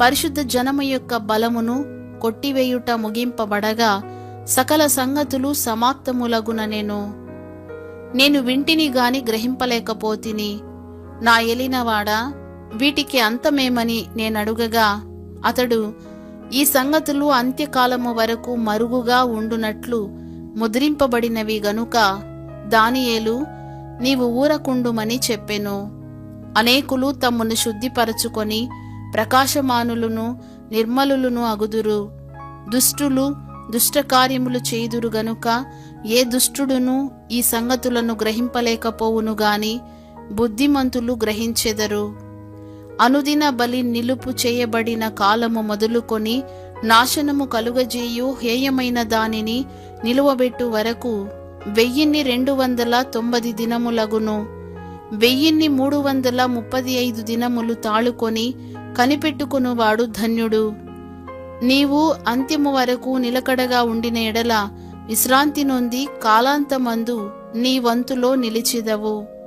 పరిశుద్ధ జనము యొక్క బలమును కొట్టివేయుట ముగింపబడగా సకల సంగతులు సమాప్తములగుననెను. నేను వింటిని గాని గ్రహింపలేకపోతిని. నా ఏలినవాడా, వీటికి అంతమేమని నేనడుగగా, అతడు, ఈ సంగతులు అంత్యకాలము వరకు మరుగుగా ఉండునట్లు ముద్రింపబడినవి గనుక దానియేలు, నీవు ఊరకుండుమని చెప్పెను. అనేకులు తమ్మును శుద్ధిపరచుకొని ప్రకాశమానులను నిర్మలులను అగుదురు. దుష్టులు దుష్టకార్యములు చేయుదురు గనుక ఏ దుష్టుడును ఈ సంగతులను గ్రహింపలేకపోవును గాని బుద్ధిమంతులు గ్రహించెదరు. అనుదిన బలి నిలుపు చేయబడిన కాలము మొదలుకొని నాశనము కలుగజేయు హేయమైన దానిని నిలువబెట్టు వరకు 1290 దినములగును. 1335 దినములు తాళుకొని కనిపెట్టుకునివాడు ధన్యుడు. నీవు అంత్యము వరకు నిలకడగా ఉండిన ఎడల విశ్రాంతి నొంది కాలాంతమందు నీ వంతులో నిలిచెదవు.